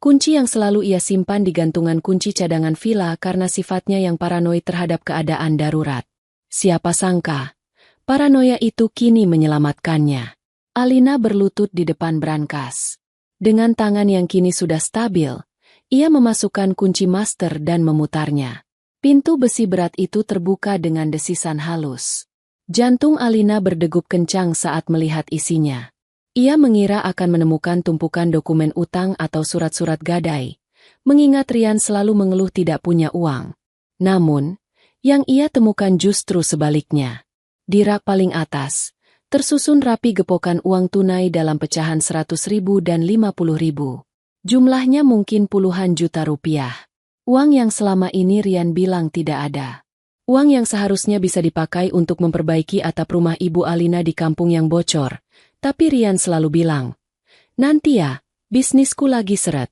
Kunci yang selalu ia simpan di gantungan kunci cadangan villa karena sifatnya yang paranoid terhadap keadaan darurat. Siapa sangka, paranoia itu kini menyelamatkannya. Alina berlutut di depan brankas. Dengan tangan yang kini sudah stabil, ia memasukkan kunci master dan memutarnya. Pintu besi berat itu terbuka dengan desisan halus. Jantung Alina berdegup kencang saat melihat isinya. Ia mengira akan menemukan tumpukan dokumen utang atau surat-surat gadai, mengingat Rian selalu mengeluh tidak punya uang. Namun, yang ia temukan justru sebaliknya. Di rak paling atas, tersusun rapi gepokan uang tunai dalam pecahan 100.000 dan 50.000. Jumlahnya mungkin puluhan juta rupiah. Uang yang selama ini Rian bilang tidak ada. Uang yang seharusnya bisa dipakai untuk memperbaiki atap rumah Ibu Alina di kampung yang bocor. Tapi Rian selalu bilang, nanti ya, Bisnisku lagi seret.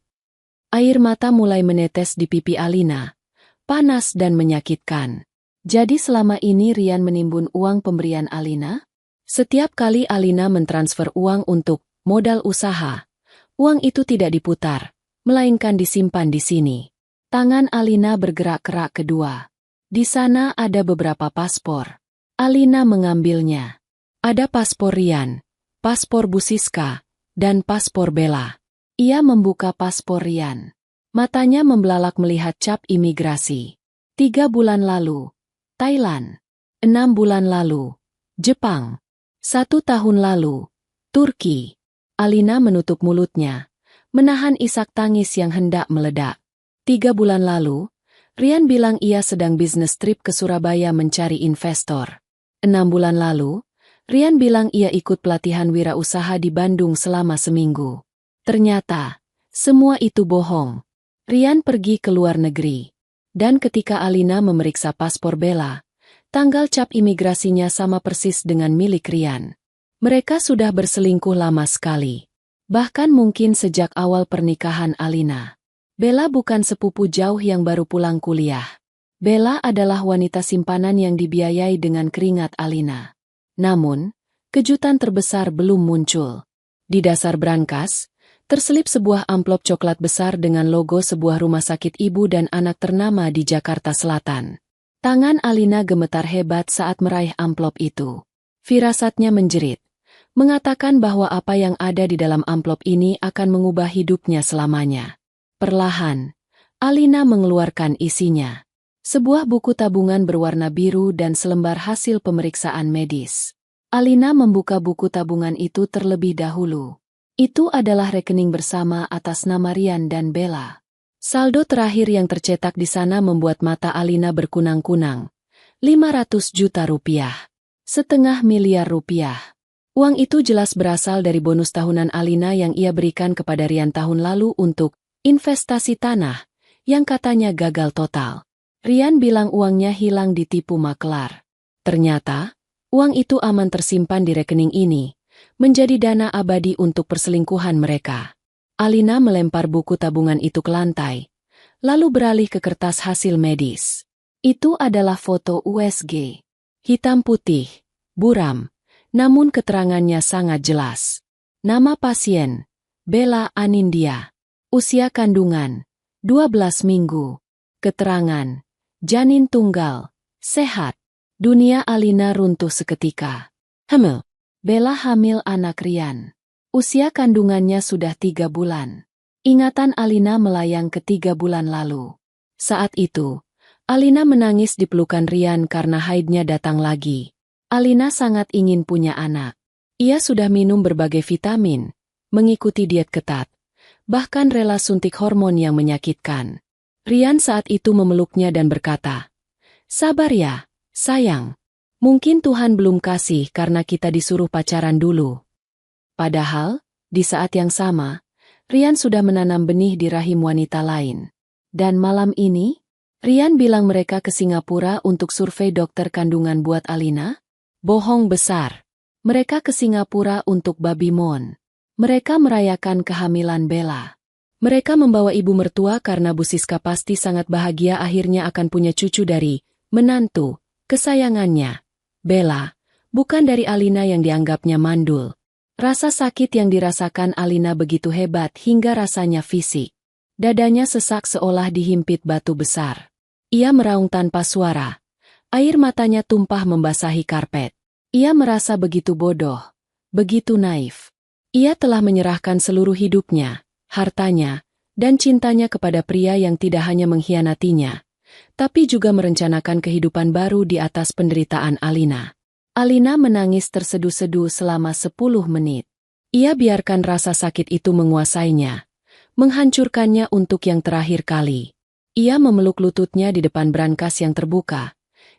Air mata mulai menetes di pipi Alina, panas dan menyakitkan. Jadi selama ini Rian menimbun uang pemberian Alina? Setiap kali Alina mentransfer uang untuk modal usaha, uang itu tidak diputar, melainkan disimpan di sini. Tangan Alina bergerak-gerak kedua. Di sana ada beberapa paspor. Alina mengambilnya. Ada paspor Rian, paspor Bu Siska, dan paspor Bella. Ia membuka paspor Rian. Matanya membelalak melihat cap imigrasi. 3 bulan lalu, Thailand. 6 bulan lalu, Jepang. 1 tahun lalu, Turki. Alina menutup mulutnya, menahan isak tangis yang hendak meledak. 3 bulan lalu, Rian bilang ia sedang bisnis trip ke Surabaya mencari investor. 6 bulan lalu, Rian bilang ia ikut pelatihan wirausaha di Bandung selama seminggu. Ternyata, semua itu bohong. Rian pergi ke luar negeri. Dan ketika Alina memeriksa paspor Bella, tanggal cap imigrasinya sama persis dengan milik Rian. Mereka sudah berselingkuh lama sekali. Bahkan mungkin sejak awal pernikahan Alina. Bella bukan sepupu jauh yang baru pulang kuliah. Bella adalah wanita simpanan yang dibiayai dengan keringat Alina. Namun, kejutan terbesar belum muncul. Di dasar brankas, terselip sebuah amplop coklat besar dengan logo sebuah rumah sakit ibu dan anak ternama di Jakarta Selatan. Tangan Alina gemetar hebat saat meraih amplop itu. Firasatnya menjerit, mengatakan bahwa apa yang ada di dalam amplop ini akan mengubah hidupnya selamanya. Perlahan, Alina mengeluarkan isinya. Sebuah buku tabungan berwarna biru dan selembar hasil pemeriksaan medis. Alina membuka buku tabungan itu terlebih dahulu. Itu adalah rekening bersama atas nama Rian dan Bella. Saldo terakhir yang tercetak di sana membuat mata Alina berkunang-kunang. 500 juta rupiah. 0,5 miliar rupiah. Uang itu jelas berasal dari bonus tahunan Alina yang ia berikan kepada Rian tahun lalu untuk investasi tanah, yang katanya gagal total. Rian bilang uangnya hilang ditipu makelar. Ternyata, uang itu aman tersimpan di rekening ini, menjadi dana abadi untuk perselingkuhan mereka. Alina melempar buku tabungan itu ke lantai, lalu beralih ke kertas hasil medis. Itu adalah foto USG. Hitam putih, buram, namun keterangannya sangat jelas. Nama pasien, Bella Anindya. Usia kandungan, 12 minggu. Keterangan, janin tunggal, sehat. Dunia Alina runtuh seketika. Bella hamil anak Rian. Usia kandungannya sudah 3 bulan. Ingatan Alina melayang ke 3 bulan lalu. Saat itu, Alina menangis di pelukan Rian karena haidnya datang lagi. Alina sangat ingin punya anak. Ia sudah minum berbagai vitamin, mengikuti diet ketat, bahkan rela suntik hormon yang menyakitkan. Rian saat itu memeluknya dan berkata, "Sabar ya, sayang. Mungkin Tuhan belum kasih karena kita disuruh pacaran dulu." Padahal, di saat yang sama, Rian sudah menanam benih di rahim wanita lain. Dan malam ini, Rian bilang mereka ke Singapura untuk survei dokter kandungan buat Alina. Bohong besar. Mereka ke Singapura untuk baby moon. Mereka merayakan kehamilan Bella. Mereka membawa ibu mertua karena Bu Siska pasti sangat bahagia akhirnya akan punya cucu dari menantu kesayangannya, Bella, bukan dari Alina yang dianggapnya mandul. Rasa sakit yang dirasakan Alina begitu hebat hingga rasanya fisik. Dadanya sesak seolah dihimpit batu besar. Ia meraung tanpa suara. Air matanya tumpah membasahi karpet. Ia merasa begitu bodoh, begitu naif. Ia telah menyerahkan seluruh hidupnya, hartanya, dan cintanya kepada pria yang tidak hanya mengkhianatinya, tapi juga merencanakan kehidupan baru di atas penderitaan Alina. Alina menangis terseduh-seduh selama 10 menit. Ia biarkan rasa sakit itu menguasainya, menghancurkannya untuk yang terakhir kali. Ia memeluk lututnya di depan brankas yang terbuka,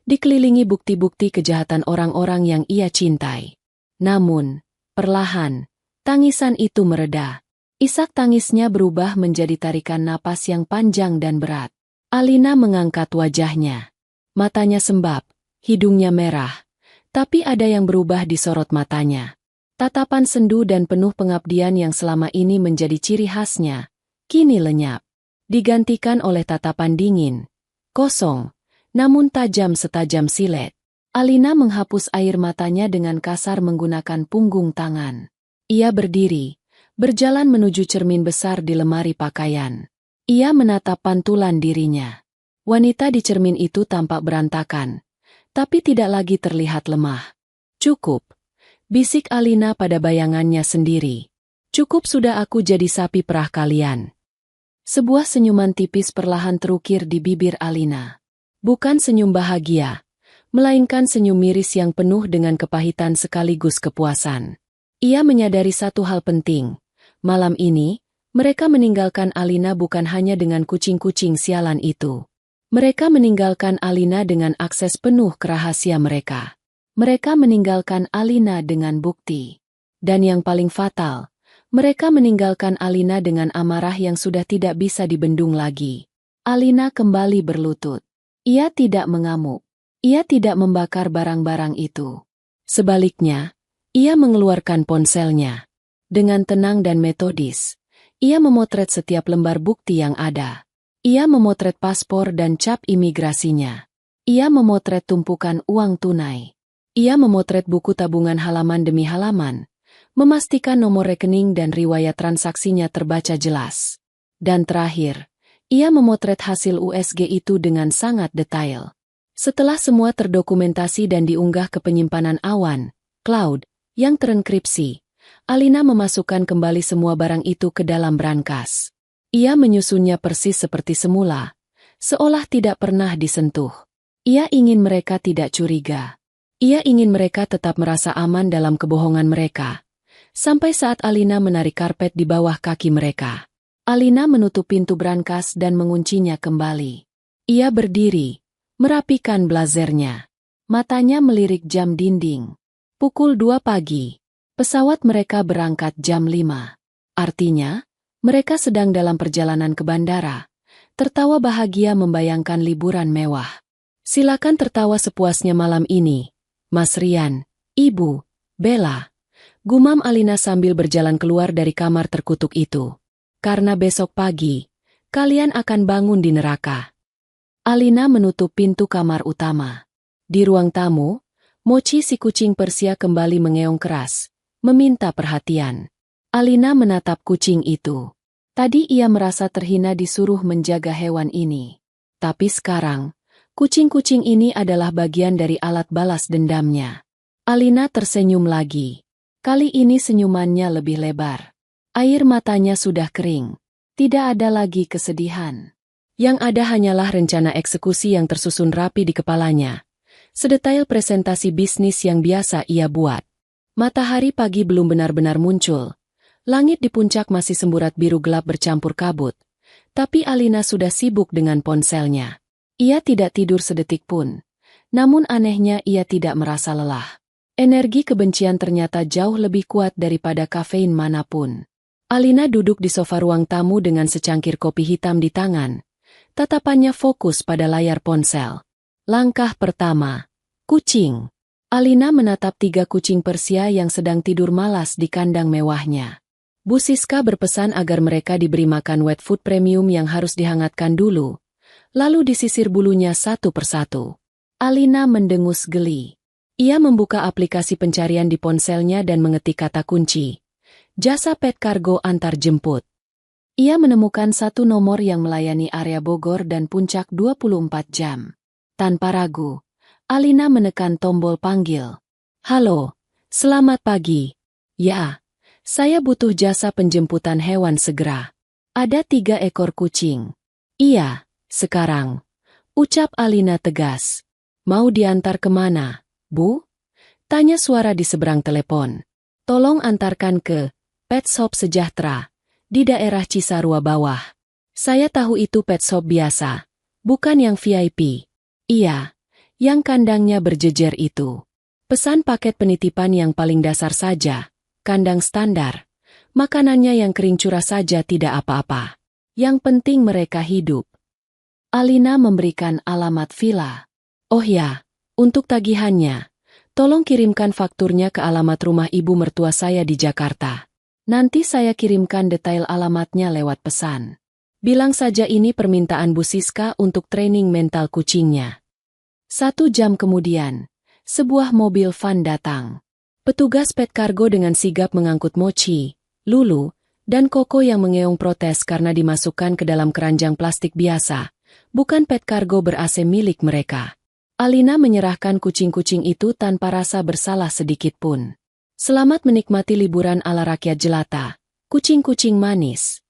dikelilingi bukti-bukti kejahatan orang-orang yang ia cintai. Namun, perlahan, tangisan itu mereda. Isak tangisnya berubah menjadi tarikan napas yang panjang dan berat. Alina mengangkat wajahnya. Matanya sembab, hidungnya merah, tapi ada yang berubah di sorot matanya. Tatapan sendu dan penuh pengabdian yang selama ini menjadi ciri khasnya, kini lenyap. Digantikan oleh tatapan dingin, kosong, namun tajam setajam silet. Alina menghapus air matanya dengan kasar menggunakan punggung tangan. Ia berdiri, berjalan menuju cermin besar di lemari pakaian. Ia menatap pantulan dirinya. Wanita di cermin itu tampak berantakan, tapi tidak lagi terlihat lemah. Cukup. Bisik Alina pada bayangannya sendiri. Cukup sudah aku jadi sapi perah kalian. Sebuah senyuman tipis perlahan terukir di bibir Alina. Bukan senyum bahagia, melainkan senyum miris yang penuh dengan kepahitan sekaligus kepuasan. Ia menyadari satu hal penting. Malam ini, mereka meninggalkan Alina bukan hanya dengan kucing-kucing sialan itu. Mereka meninggalkan Alina dengan akses penuh ke rahasia mereka. Mereka meninggalkan Alina dengan bukti. Dan yang paling fatal, mereka meninggalkan Alina dengan amarah yang sudah tidak bisa dibendung lagi. Alina kembali berlutut. Ia tidak mengamuk. Ia tidak membakar barang-barang itu. Sebaliknya, ia mengeluarkan ponselnya. Dengan tenang dan metodis, ia memotret setiap lembar bukti yang ada. Ia memotret paspor dan cap imigrasinya. Ia memotret tumpukan uang tunai. Ia memotret buku tabungan halaman demi halaman, memastikan nomor rekening dan riwayat transaksinya terbaca jelas. Dan terakhir, ia memotret hasil USG itu dengan sangat detail. Setelah semua terdokumentasi dan diunggah ke penyimpanan awan, cloud, yang terenkripsi, Alina memasukkan kembali semua barang itu ke dalam brankas. Ia menyusunnya persis seperti semula, seolah tidak pernah disentuh. Ia ingin mereka tidak curiga. Ia ingin mereka tetap merasa aman dalam kebohongan mereka. Sampai saat Alina menarik karpet di bawah kaki mereka. Alina menutup pintu brankas dan menguncinya kembali. Ia berdiri, merapikan blazernya. Matanya melirik jam dinding. Pukul 2 pagi. Pesawat mereka berangkat jam 5. Artinya, mereka sedang dalam perjalanan ke bandara. Tertawa bahagia membayangkan liburan mewah. Silakan tertawa sepuasnya malam ini, Mas Rian, Ibu, Bella. Gumam Alina sambil berjalan keluar dari kamar terkutuk itu. Karena besok pagi, kalian akan bangun di neraka. Alina menutup pintu kamar utama. Di ruang tamu, Mochi si kucing Persia kembali mengeong keras, meminta perhatian. Alina menatap kucing itu. Tadi ia merasa terhina disuruh menjaga hewan ini. Tapi sekarang, kucing-kucing ini adalah bagian dari alat balas dendamnya. Alina tersenyum lagi. Kali ini senyumannya lebih lebar. Air matanya sudah kering. Tidak ada lagi kesedihan. Yang ada hanyalah rencana eksekusi yang tersusun rapi di kepalanya. Sedetail presentasi bisnis yang biasa ia buat. Matahari pagi belum benar-benar muncul. Langit di puncak masih semburat biru gelap bercampur kabut. Tapi Alina sudah sibuk dengan ponselnya. Ia tidak tidur sedetik pun. Namun anehnya ia tidak merasa lelah. Energi kebencian ternyata jauh lebih kuat daripada kafein manapun. Alina duduk di sofa ruang tamu dengan secangkir kopi hitam di tangan. Tatapannya fokus pada layar ponsel. Langkah pertama, kucing. Alina menatap 3 kucing Persia yang sedang tidur malas di kandang mewahnya. Bu Siska berpesan agar mereka diberi makan wet food premium yang harus dihangatkan dulu. Lalu disisir bulunya satu persatu. Alina mendengus geli. Ia membuka aplikasi pencarian di ponselnya dan mengetik kata kunci. Jasa pet kargo antar jemput. Ia menemukan satu nomor yang melayani area Bogor dan Puncak 24 jam. Tanpa ragu, Alina menekan tombol panggil. Halo, selamat pagi. Ya, saya butuh jasa penjemputan hewan segera. Ada 3 ekor kucing. Iya. Sekarang, ucap Alina tegas. Mau diantar kemana, Bu? Tanya suara di seberang telepon. Tolong antarkan ke Pet Shop Sejahtera, di daerah Cisarua Bawah. Saya tahu itu pet shop biasa, bukan yang VIP. Iya, yang kandangnya berjejer itu. Pesan paket penitipan yang paling dasar saja, kandang standar. Makanannya yang kering curah saja tidak apa-apa. Yang penting mereka hidup. Alina memberikan alamat villa. Oh ya, untuk tagihannya, Tolong kirimkan fakturnya ke alamat rumah ibu mertua saya di Jakarta. Nanti saya kirimkan detail alamatnya lewat pesan. Bilang saja ini permintaan Bu Siska untuk training mental kucingnya. 1 jam kemudian, sebuah mobil van datang. Petugas pet kargo dengan sigap mengangkut Mochi, Lulu, dan Koko yang mengeong protes karena dimasukkan ke dalam keranjang plastik biasa, bukan pet kargo ber-AC milik mereka. Alina menyerahkan kucing-kucing itu tanpa rasa bersalah sedikit pun. Selamat menikmati liburan ala rakyat jelata, kucing-kucing manis.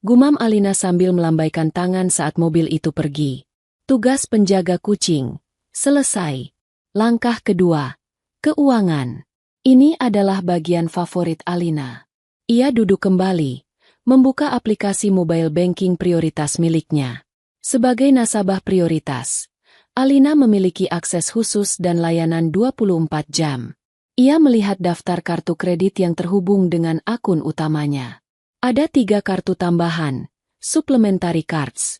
Gumam Alina sambil melambaikan tangan saat mobil itu pergi. Tugas penjaga kucing selesai. Langkah kedua, keuangan. Ini adalah bagian favorit Alina. Ia duduk kembali, membuka aplikasi mobile banking prioritas miliknya. Sebagai nasabah prioritas, Alina memiliki akses khusus dan layanan 24 jam. Ia melihat daftar kartu kredit yang terhubung dengan akun utamanya. Ada 3 kartu tambahan, supplementary cards.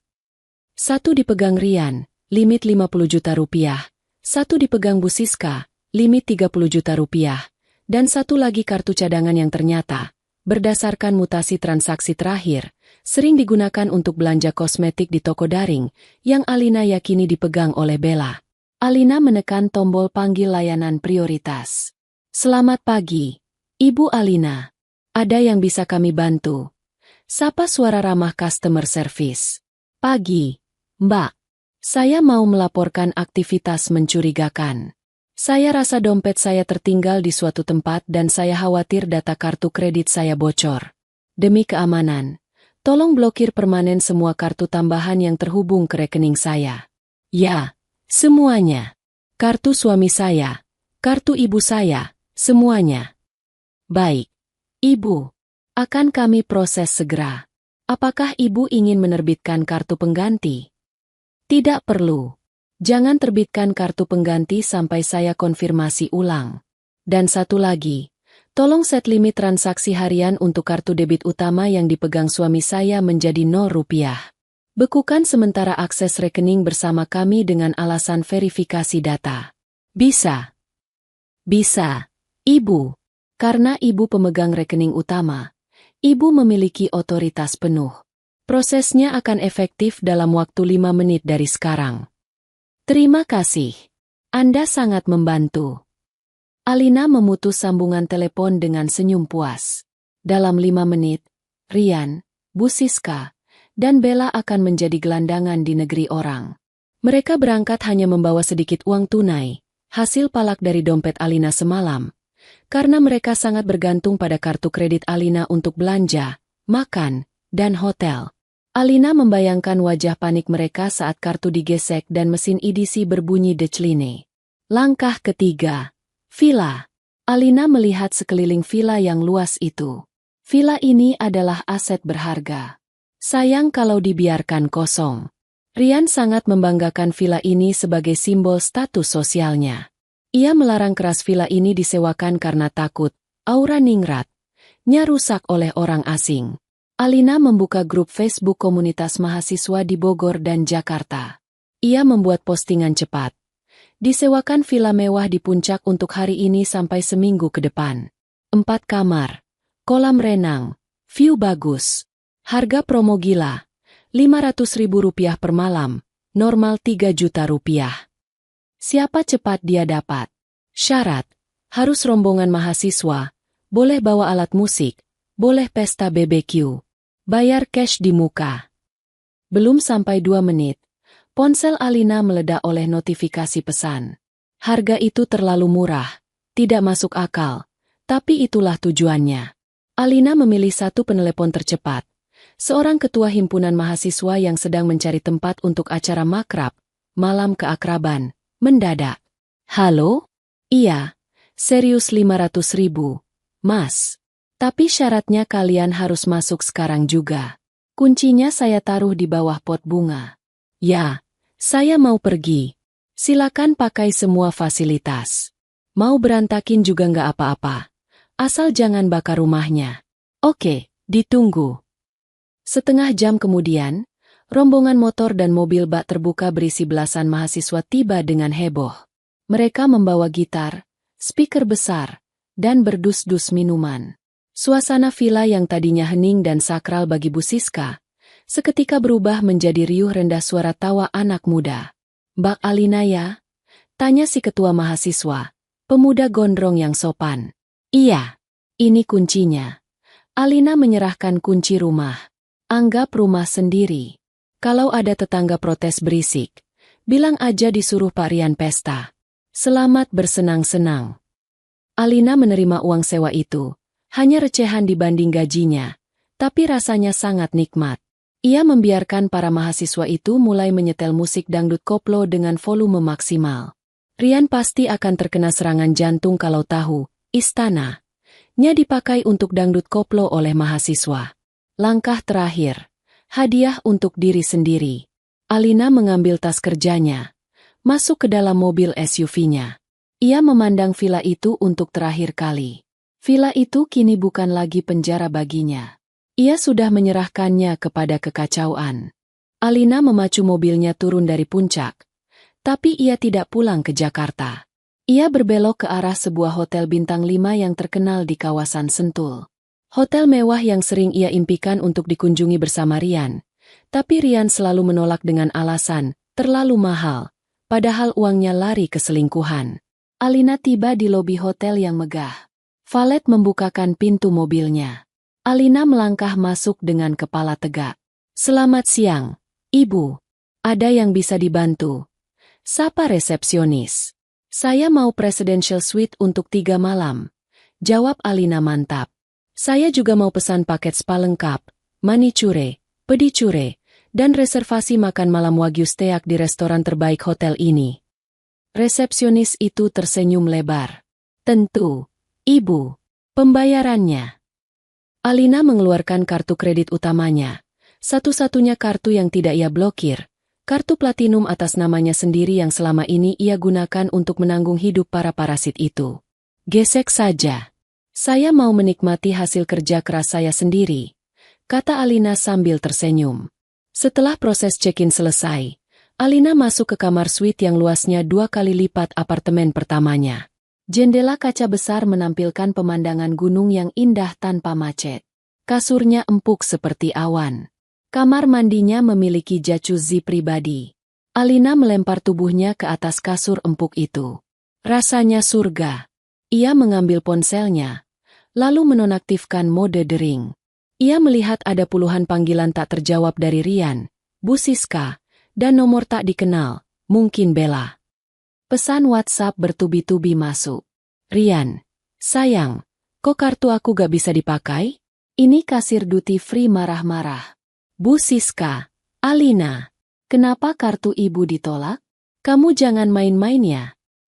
1 dipegang Rian, limit 50 juta rupiah. 1 dipegang Bu Siska, limit 30 juta rupiah. Dan 1 lagi kartu cadangan yang ternyata, berdasarkan mutasi transaksi terakhir, sering digunakan untuk belanja kosmetik di toko daring, yang Alina yakini dipegang oleh Bella. Alina menekan tombol panggil layanan prioritas. Selamat pagi, Ibu Alina. Ada yang bisa kami bantu? Sapa suara ramah customer service. Pagi, Mbak. Saya mau melaporkan aktivitas mencurigakan. Saya rasa dompet saya tertinggal di suatu tempat dan saya khawatir data kartu kredit saya bocor. Demi keamanan, tolong blokir permanen semua kartu tambahan yang terhubung ke rekening saya. Ya, semuanya. Kartu suami saya, kartu ibu saya, semuanya. Baik, Ibu. Akan kami proses segera. Apakah Ibu ingin menerbitkan kartu pengganti? Tidak perlu. Jangan terbitkan kartu pengganti sampai saya konfirmasi ulang. Dan 1 lagi, tolong set limit transaksi harian untuk kartu debit utama yang dipegang suami saya menjadi 0 rupiah. Bekukan sementara akses rekening bersama kami dengan alasan verifikasi data. Bisa. Bisa, Ibu. Karena Ibu pemegang rekening utama, Ibu memiliki otoritas penuh. Prosesnya akan efektif dalam waktu 5 menit dari sekarang. Terima kasih. Anda sangat membantu. Alina memutus sambungan telepon dengan senyum puas. Dalam 5 menit, Rian, Bu Siska, dan Bella akan menjadi gelandangan di negeri orang. Mereka berangkat hanya membawa sedikit uang tunai, hasil palak dari dompet Alina semalam, karena mereka sangat bergantung pada kartu kredit Alina untuk belanja, makan, dan hotel. Alina membayangkan wajah panik mereka saat kartu digesek dan mesin EDC berbunyi decline. Langkah ketiga, villa. Alina melihat sekeliling villa yang luas itu. Villa ini adalah aset berharga. Sayang kalau dibiarkan kosong. Rian sangat membanggakan villa ini sebagai simbol status sosialnya. Ia melarang keras villa ini disewakan karena takut aura ningrat-nya rusak oleh orang asing. Alina membuka grup Facebook komunitas mahasiswa di Bogor dan Jakarta. Ia membuat postingan cepat. Disewakan villa mewah di puncak untuk hari ini sampai seminggu ke depan. 4 kamar, kolam renang, view bagus. Harga promo gila, Rp500.000 per malam, normal Rp3 juta. Siapa cepat dia dapat. Syarat, harus rombongan mahasiswa, boleh bawa alat musik, boleh pesta BBQ. Bayar cash di muka. Belum sampai 2 menit, ponsel Alina meledak oleh notifikasi pesan. Harga itu terlalu murah, tidak masuk akal, tapi itulah tujuannya. Alina memilih 1 penelepon tercepat. Seorang ketua himpunan mahasiswa yang sedang mencari tempat untuk acara makrab, malam keakraban, mendadak. Halo? Iya, serius 500.000, Mas. Tapi syaratnya kalian harus masuk sekarang juga. Kuncinya saya taruh di bawah pot bunga. Ya, saya mau pergi. Silakan pakai semua fasilitas. Mau berantakin juga nggak apa-apa. Asal jangan bakar rumahnya. Oke, ditunggu. Setengah jam kemudian, rombongan motor dan mobil bak terbuka berisi belasan mahasiswa tiba dengan heboh. Mereka membawa gitar, speaker besar, dan berdus-dus minuman. Suasana villa yang tadinya hening dan sakral bagi Bu Siska, seketika berubah menjadi riuh rendah suara tawa anak muda. "Mbak Alina ya?" tanya si ketua mahasiswa, pemuda gondrong yang sopan. "Iya, ini kuncinya." Alina menyerahkan kunci rumah. "Anggap rumah sendiri. Kalau ada tetangga protes berisik, bilang aja disuruh Pak Rian pesta. Selamat bersenang-senang." Alina menerima uang sewa itu. Hanya recehan dibanding gajinya, tapi rasanya sangat nikmat. Ia membiarkan para mahasiswa itu mulai menyetel musik dangdut koplo dengan volume maksimal. Rian pasti akan terkena serangan jantung kalau tahu, istananya dipakai untuk dangdut koplo oleh mahasiswa. Langkah terakhir, hadiah untuk diri sendiri. Alina mengambil tas kerjanya, masuk ke dalam mobil SUV-nya. Ia memandang villa itu untuk terakhir kali. Villa itu kini bukan lagi penjara baginya. Ia sudah menyerahkannya kepada kekacauan. Alina memacu mobilnya turun dari puncak. Tapi ia tidak pulang ke Jakarta. Ia berbelok ke arah sebuah hotel bintang 5 yang terkenal di kawasan Sentul. Hotel mewah yang sering ia impikan untuk dikunjungi bersama Rian. Tapi Rian selalu menolak dengan alasan, terlalu mahal. Padahal uangnya lari ke selingkuhan. Alina tiba di lobi hotel yang megah. Valet membukakan pintu mobilnya. Alina melangkah masuk dengan kepala tegak. "Selamat siang, Ibu. Ada yang bisa dibantu?" Sapa resepsionis. "Saya mau presidential suite untuk 3 malam. Jawab Alina mantap. "Saya juga mau pesan paket spa lengkap, manicure, pedicure, dan reservasi makan malam wagyu steak di restoran terbaik hotel ini." Resepsionis itu tersenyum lebar. "Tentu, Ibu. Pembayarannya." Alina mengeluarkan kartu kredit utamanya. Satu-satunya kartu yang tidak ia blokir. Kartu platinum atas namanya sendiri yang selama ini ia gunakan untuk menanggung hidup para parasit itu. "Gesek saja. Saya mau menikmati hasil kerja keras saya sendiri," kata Alina sambil tersenyum. Setelah proses check-in selesai, Alina masuk ke kamar suite yang luasnya 2 kali lipat apartemen pertamanya. Jendela kaca besar menampilkan pemandangan gunung yang indah tanpa macet. Kasurnya empuk seperti awan. Kamar mandinya memiliki jacuzzi pribadi. Alina melempar tubuhnya ke atas kasur empuk itu. Rasanya surga. Ia mengambil ponselnya, lalu menonaktifkan mode dering. Ia melihat ada puluhan panggilan tak terjawab dari Rian, Bu Siska, dan nomor tak dikenal, mungkin Bella. Pesan WhatsApp bertubi-tubi masuk. "Rian, sayang, kok kartu aku gak bisa dipakai?" Ini kasir duty free marah-marah. "Bu Siska, Alina, kenapa kartu ibu ditolak? Kamu jangan main-main ya.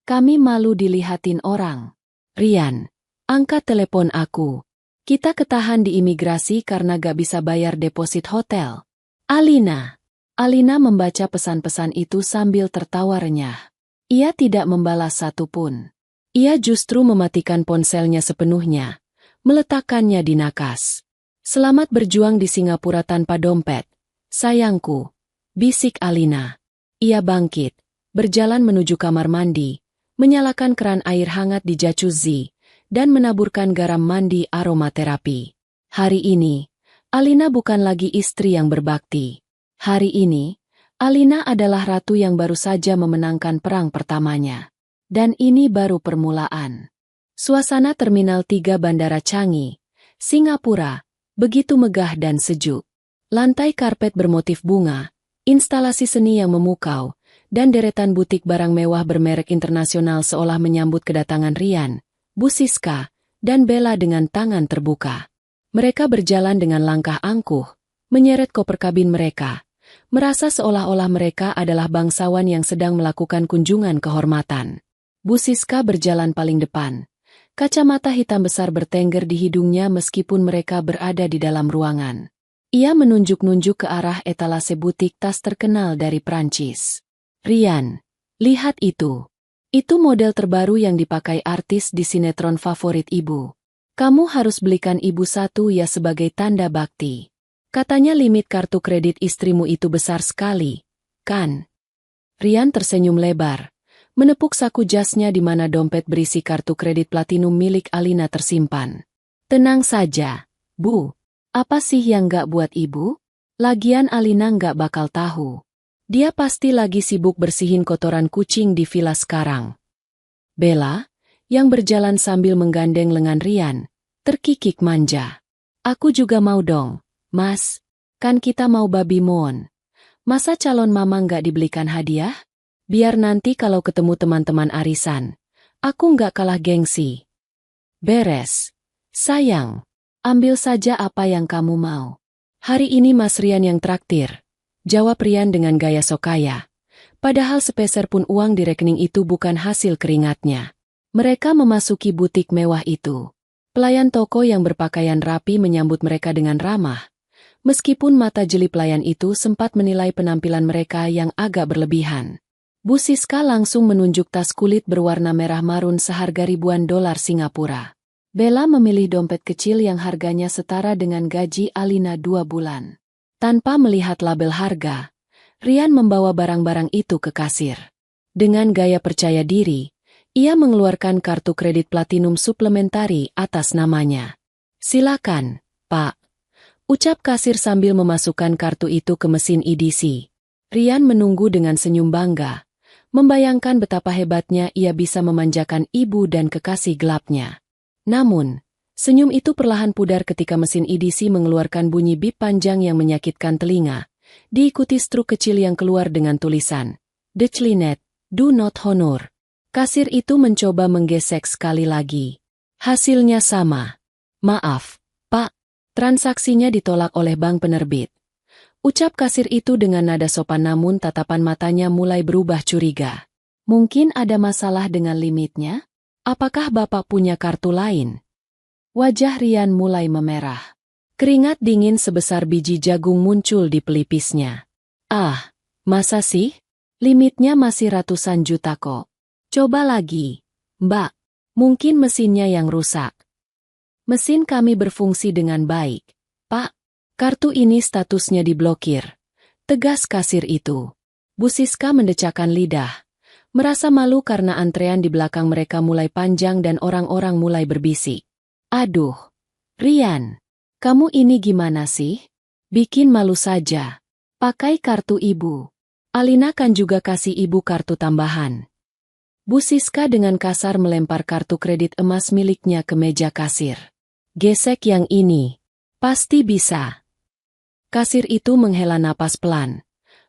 Kami malu dilihatin orang." "Rian, angkat telepon aku. Kita ketahan di imigrasi karena gak bisa bayar deposit hotel." "Alina." Alina membaca pesan-pesan itu sambil tertawa renyah. Ia tidak membalas satupun. Ia justru mematikan ponselnya sepenuhnya, meletakkannya di nakas. "Selamat berjuang di Singapura tanpa dompet, sayangku," bisik Alina. Ia bangkit, berjalan menuju kamar mandi, menyalakan keran air hangat di jacuzzi, dan menaburkan garam mandi aromaterapi. Hari ini, Alina bukan lagi istri yang berbakti. Hari ini, Alina adalah ratu yang baru saja memenangkan perang pertamanya. Dan ini baru permulaan. Suasana Terminal 3 Bandara Changi, Singapura, begitu megah dan sejuk. Lantai karpet bermotif bunga, instalasi seni yang memukau, dan deretan butik barang mewah bermerek internasional seolah menyambut kedatangan Rian, Bu Siska, dan Bella dengan tangan terbuka. Mereka berjalan dengan langkah angkuh, menyeret koper kabin mereka, merasa seolah-olah mereka adalah bangsawan yang sedang melakukan kunjungan kehormatan. Bu Siska berjalan paling depan. Kacamata hitam besar bertengger di hidungnya meskipun mereka berada di dalam ruangan. Ia menunjuk-nunjuk ke arah etalase butik tas terkenal dari Prancis. "Rian, lihat itu. Itu model terbaru yang dipakai artis di sinetron favorit ibu. Kamu harus belikan ibu satu ya sebagai tanda bakti. Katanya limit kartu kredit istrimu itu besar sekali, kan?" Rian tersenyum lebar, menepuk saku jasnya di mana dompet berisi kartu kredit platinum milik Alina tersimpan. Tenang saja, Bu. Apa sih yang gak buat ibu? Lagian Alina gak bakal tahu. Dia pasti lagi sibuk bersihin kotoran kucing di villa sekarang. Bella, yang berjalan sambil menggandeng lengan Rian, terkikik manja. Aku juga mau dong, Mas. Kan kita mau babi moon. Masa calon mama gak dibelikan hadiah? Biar nanti kalau ketemu teman-teman arisan, aku nggak kalah gengsi. Beres. Sayang, ambil saja apa yang kamu mau. Hari ini Mas Rian yang traktir, jawab Rian dengan gaya sokaya. Padahal sepeser pun uang di rekening itu bukan hasil keringatnya. Mereka memasuki butik mewah itu. Pelayan toko yang berpakaian rapi menyambut mereka dengan ramah. Meskipun mata jeli pelayan itu sempat menilai penampilan mereka yang agak berlebihan. Bu Siska langsung menunjuk tas kulit berwarna merah marun seharga ribuan dolar Singapura. Bella memilih dompet kecil yang harganya setara dengan gaji Alina 2 bulan. Tanpa melihat label harga, Rian membawa barang-barang itu ke kasir. Dengan gaya percaya diri, ia mengeluarkan kartu kredit platinum suplementari atas namanya. Silakan, Pak. Ucap kasir sambil memasukkan kartu itu ke mesin EDC. Rian menunggu dengan senyum bangga. Membayangkan betapa hebatnya ia bisa memanjakan ibu dan kekasih gelapnya. Namun, senyum itu perlahan pudar ketika mesin EDC mengeluarkan bunyi bip panjang yang menyakitkan telinga, diikuti struk kecil yang keluar dengan tulisan, Declinet, do not honor. Kasir itu mencoba menggesek sekali lagi. Hasilnya sama. Maaf, Pak, transaksinya ditolak oleh bank penerbit. Ucap kasir itu dengan nada sopan namun tatapan matanya mulai berubah curiga. Mungkin ada masalah dengan limitnya? Apakah Bapak punya kartu lain? Wajah Rian mulai memerah. Keringat dingin sebesar biji jagung muncul di pelipisnya. Ah, masa sih? Limitnya masih ratusan juta kok. Coba lagi, Mbak. Mungkin mesinnya yang rusak. Mesin kami berfungsi dengan baik, Pak. Kartu ini statusnya diblokir. Tegas kasir itu. Bu Siska mendecakkan lidah. Merasa malu karena antrean di belakang mereka mulai panjang dan orang-orang mulai berbisik. Aduh, Rian, kamu ini gimana sih? Bikin malu saja. Pakai kartu ibu. Alina kan juga kasih ibu kartu tambahan. Bu Siska dengan kasar melempar kartu kredit emas miliknya ke meja kasir. Gesek yang ini. Pasti bisa. Kasir itu menghela napas pelan,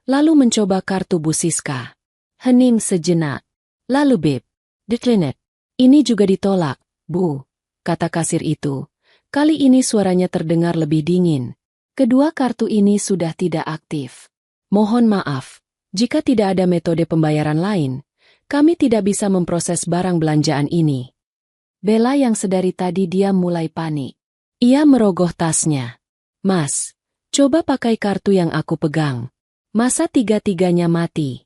lalu mencoba kartu Bu Siska. Hening sejenak. Lalu bip, declinet. Ini juga ditolak, Bu, kata kasir itu. Kali ini suaranya terdengar lebih dingin. Kedua kartu ini sudah tidak aktif. Mohon maaf, jika tidak ada metode pembayaran lain, kami tidak bisa memproses barang belanjaan ini. Bella yang sedari tadi diam mulai panik. Ia merogoh tasnya. Mas, coba pakai kartu yang aku pegang. Masa tiga-tiganya mati?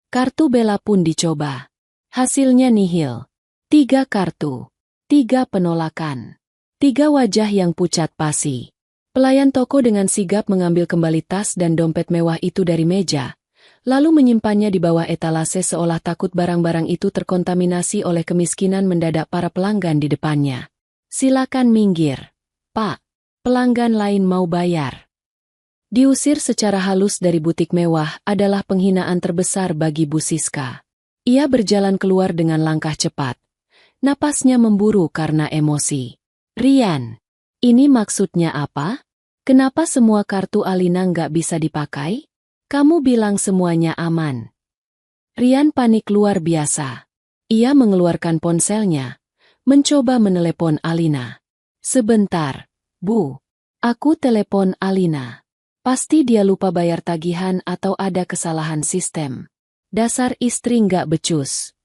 Kartu Bella pun dicoba. Hasilnya nihil. 3 kartu. 3 penolakan. 3 wajah yang pucat pasi. Pelayan toko dengan sigap mengambil kembali tas dan dompet mewah itu dari meja, lalu menyimpannya di bawah etalase seolah takut barang-barang itu terkontaminasi oleh kemiskinan mendadak para pelanggan di depannya. Silakan minggir, Pak. Pelanggan lain mau bayar. Diusir secara halus dari butik mewah adalah penghinaan terbesar bagi Bu Siska. Ia berjalan keluar dengan langkah cepat. Napasnya memburu karena emosi. Rian, ini maksudnya apa? Kenapa semua kartu Alina nggak bisa dipakai? Kamu bilang semuanya aman. Rian panik luar biasa. Ia mengeluarkan ponselnya, mencoba menelepon Alina. Sebentar. Bu, aku telepon Alina. Pasti dia lupa bayar tagihan atau ada kesalahan sistem. Dasar istri nggak becus.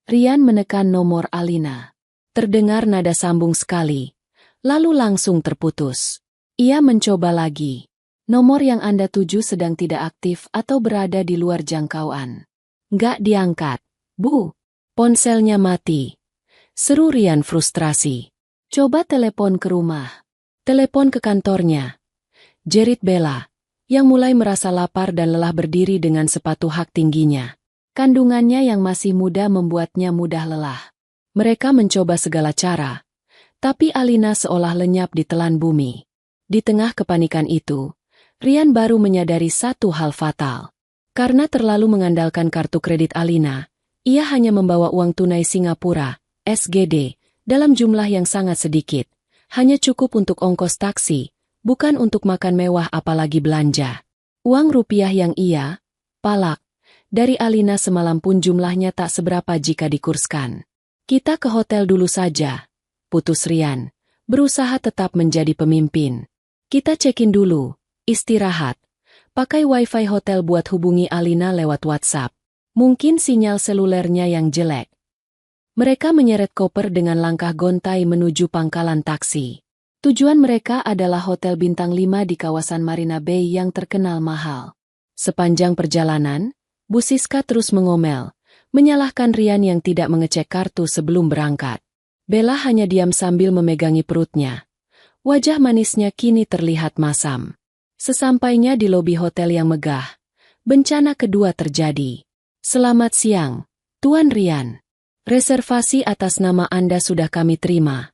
Rian menekan nomor Alina. Terdengar nada sambung sekali, lalu langsung terputus. Ia mencoba lagi. Nomor yang Anda tuju sedang tidak aktif atau berada di luar jangkauan. Nggak diangkat. Bu, ponselnya mati. Seru Rian frustrasi. Coba telepon ke rumah. Telepon ke kantornya. Jerit Bella, yang mulai merasa lapar dan lelah berdiri dengan sepatu hak tingginya. Kandungannya yang masih muda membuatnya mudah lelah. Mereka mencoba segala cara, tapi Alina seolah lenyap di telan bumi. Di tengah kepanikan itu, Rian baru menyadari satu hal fatal. Karena terlalu mengandalkan kartu kredit Alina, ia hanya membawa uang tunai Singapura, SGD, dalam jumlah yang sangat sedikit. Hanya cukup untuk ongkos taksi, bukan untuk makan mewah apalagi belanja. Uang rupiah yang ia, palak, dari Alina semalam pun jumlahnya tak seberapa jika dikurskan. Kita ke hotel dulu saja, putus Rian, berusaha tetap menjadi pemimpin. Kita check-in dulu, istirahat. Pakai wifi hotel buat hubungi Alina lewat WhatsApp. Mungkin sinyal selulernya yang jelek. Mereka menyeret koper dengan langkah gontai menuju pangkalan taksi. Tujuan mereka adalah hotel bintang 5 di kawasan Marina Bay yang terkenal mahal. Sepanjang perjalanan, Bu Siska terus mengomel, menyalahkan Rian yang tidak mengecek kartu sebelum berangkat. Bella hanya diam sambil memegangi perutnya. Wajah manisnya kini terlihat masam. Sesampainya di lobi hotel yang megah, bencana kedua terjadi. Selamat siang, Tuan Rian. Reservasi atas nama Anda sudah kami terima.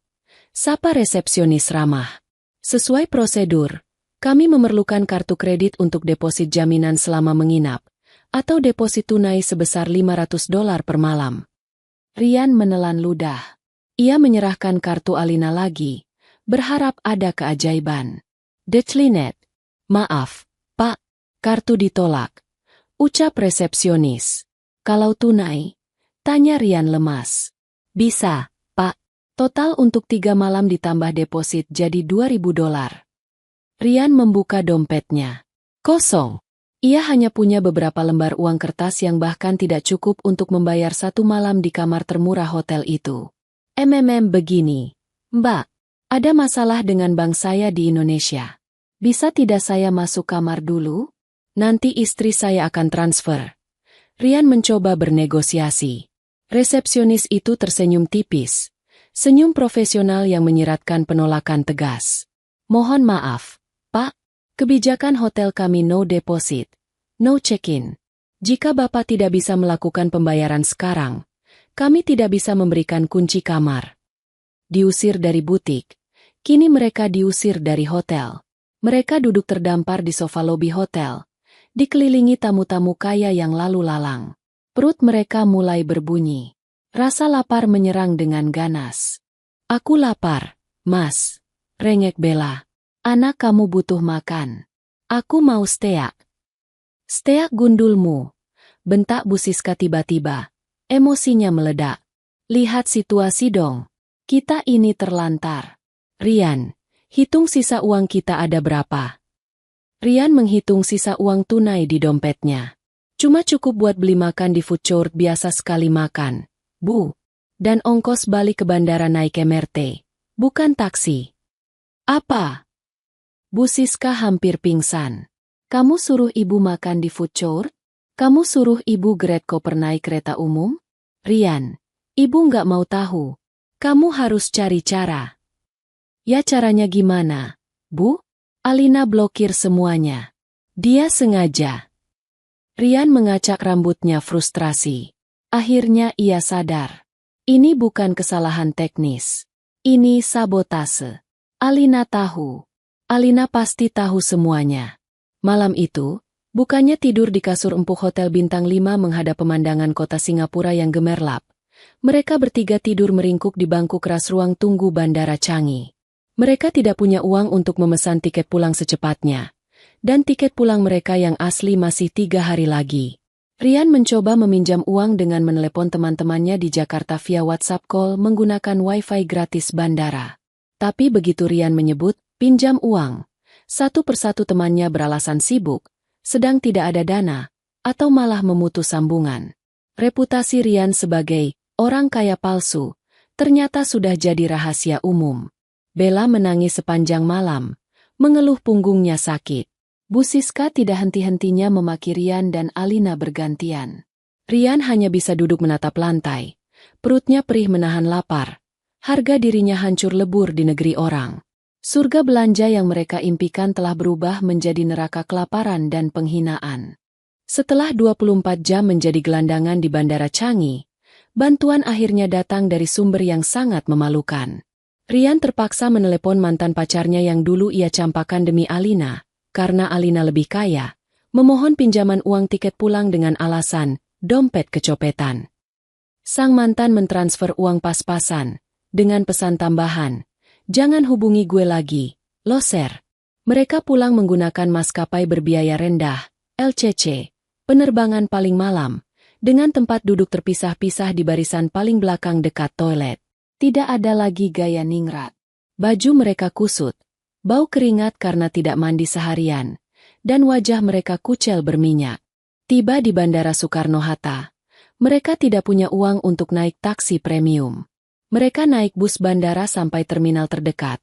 Sapa resepsionis ramah. Sesuai prosedur, kami memerlukan kartu kredit untuk deposit jaminan selama menginap, atau deposit tunai sebesar $500 per malam. Rian menelan ludah. Ia menyerahkan kartu Alina lagi, berharap ada keajaiban. Declinet. Maaf, Pak, kartu ditolak. Ucap resepsionis. Kalau tunai? Tanya Rian lemas. Bisa, Pak. Total untuk 3 malam ditambah deposit jadi $2.000. Rian membuka dompetnya. Kosong. Ia hanya punya beberapa lembar uang kertas yang bahkan tidak cukup untuk membayar 1 malam di kamar termurah hotel itu. Begini. Mbak, ada masalah dengan bank saya di Indonesia. Bisa tidak saya masuk kamar dulu? Nanti istri saya akan transfer. Rian mencoba bernegosiasi. Resepsionis itu tersenyum tipis. Senyum profesional yang menyiratkan penolakan tegas. Mohon maaf, Pak. Kebijakan hotel kami no deposit, no check-in. Jika Bapak tidak bisa melakukan pembayaran sekarang, kami tidak bisa memberikan kunci kamar. Diusir dari butik, kini mereka diusir dari hotel. Mereka duduk terdampar di sofa lobi hotel, dikelilingi tamu-tamu kaya yang lalu lalang. Perut mereka mulai berbunyi. Rasa lapar menyerang dengan ganas. Aku lapar, Mas. Rengek Bella. Anak kamu butuh makan. Aku mau steak. Steak gundulmu. Bentak Bu Siska tiba-tiba. Emosinya meledak. Lihat situasi dong. Kita ini terlantar. Rian, hitung sisa uang kita ada berapa? Rian menghitung sisa uang tunai di dompetnya. Cuma cukup buat beli makan di food court biasa sekali makan, Bu. Dan ongkos balik ke bandara naik MRT. Bukan taksi. Apa? Bu Siska hampir pingsan. Kamu suruh ibu makan di food court? Kamu suruh ibu geret koper naik kereta umum? Rian, ibu nggak mau tahu. Kamu harus cari cara. Ya caranya gimana, Bu? Alina blokir semuanya. Dia sengaja. Rian mengacak rambutnya frustrasi. Akhirnya ia sadar. Ini bukan kesalahan teknis. Ini sabotase. Alina tahu. Alina pasti tahu semuanya. Malam itu, bukannya tidur di kasur empuk hotel bintang 5 menghadap pemandangan kota Singapura yang gemerlap. Mereka bertiga tidur meringkuk di bangku keras ruang tunggu Bandara Changi. Mereka tidak punya uang untuk memesan tiket pulang secepatnya. Dan tiket pulang mereka yang asli masih 3 hari lagi. Rian mencoba meminjam uang dengan menelepon teman-temannya di Jakarta via WhatsApp call menggunakan wifi gratis bandara. Tapi begitu Rian menyebut, pinjam uang, satu persatu temannya beralasan sibuk, sedang tidak ada dana, atau malah memutus sambungan. Reputasi Rian sebagai orang kaya palsu ternyata sudah jadi rahasia umum. Bella menangis sepanjang malam, mengeluh punggungnya sakit. Bu Siska tidak henti-hentinya memaki Rian dan Alina bergantian. Rian hanya bisa duduk menatap lantai. Perutnya perih menahan lapar. Harga dirinya hancur lebur di negeri orang. Surga belanja yang mereka impikan telah berubah menjadi neraka kelaparan dan penghinaan. Setelah 24 jam menjadi gelandangan di Bandara Changi, bantuan akhirnya datang dari sumber yang sangat memalukan. Rian terpaksa menelepon mantan pacarnya yang dulu ia campakan demi Alina, karena Alina lebih kaya, memohon pinjaman uang tiket pulang dengan alasan dompet kecopetan. Sang mantan mentransfer uang pas-pasan, dengan pesan tambahan, "Jangan hubungi gue lagi, loser." Mereka pulang menggunakan maskapai berbiaya rendah, LCC, penerbangan paling malam, dengan tempat duduk terpisah-pisah di barisan paling belakang dekat toilet. Tidak ada lagi gaya ningrat. Baju mereka kusut, bau keringat karena tidak mandi seharian, dan wajah mereka kucel berminyak. Tiba di Bandara Soekarno-Hatta, mereka tidak punya uang untuk naik taksi premium. Mereka naik bus bandara sampai terminal terdekat,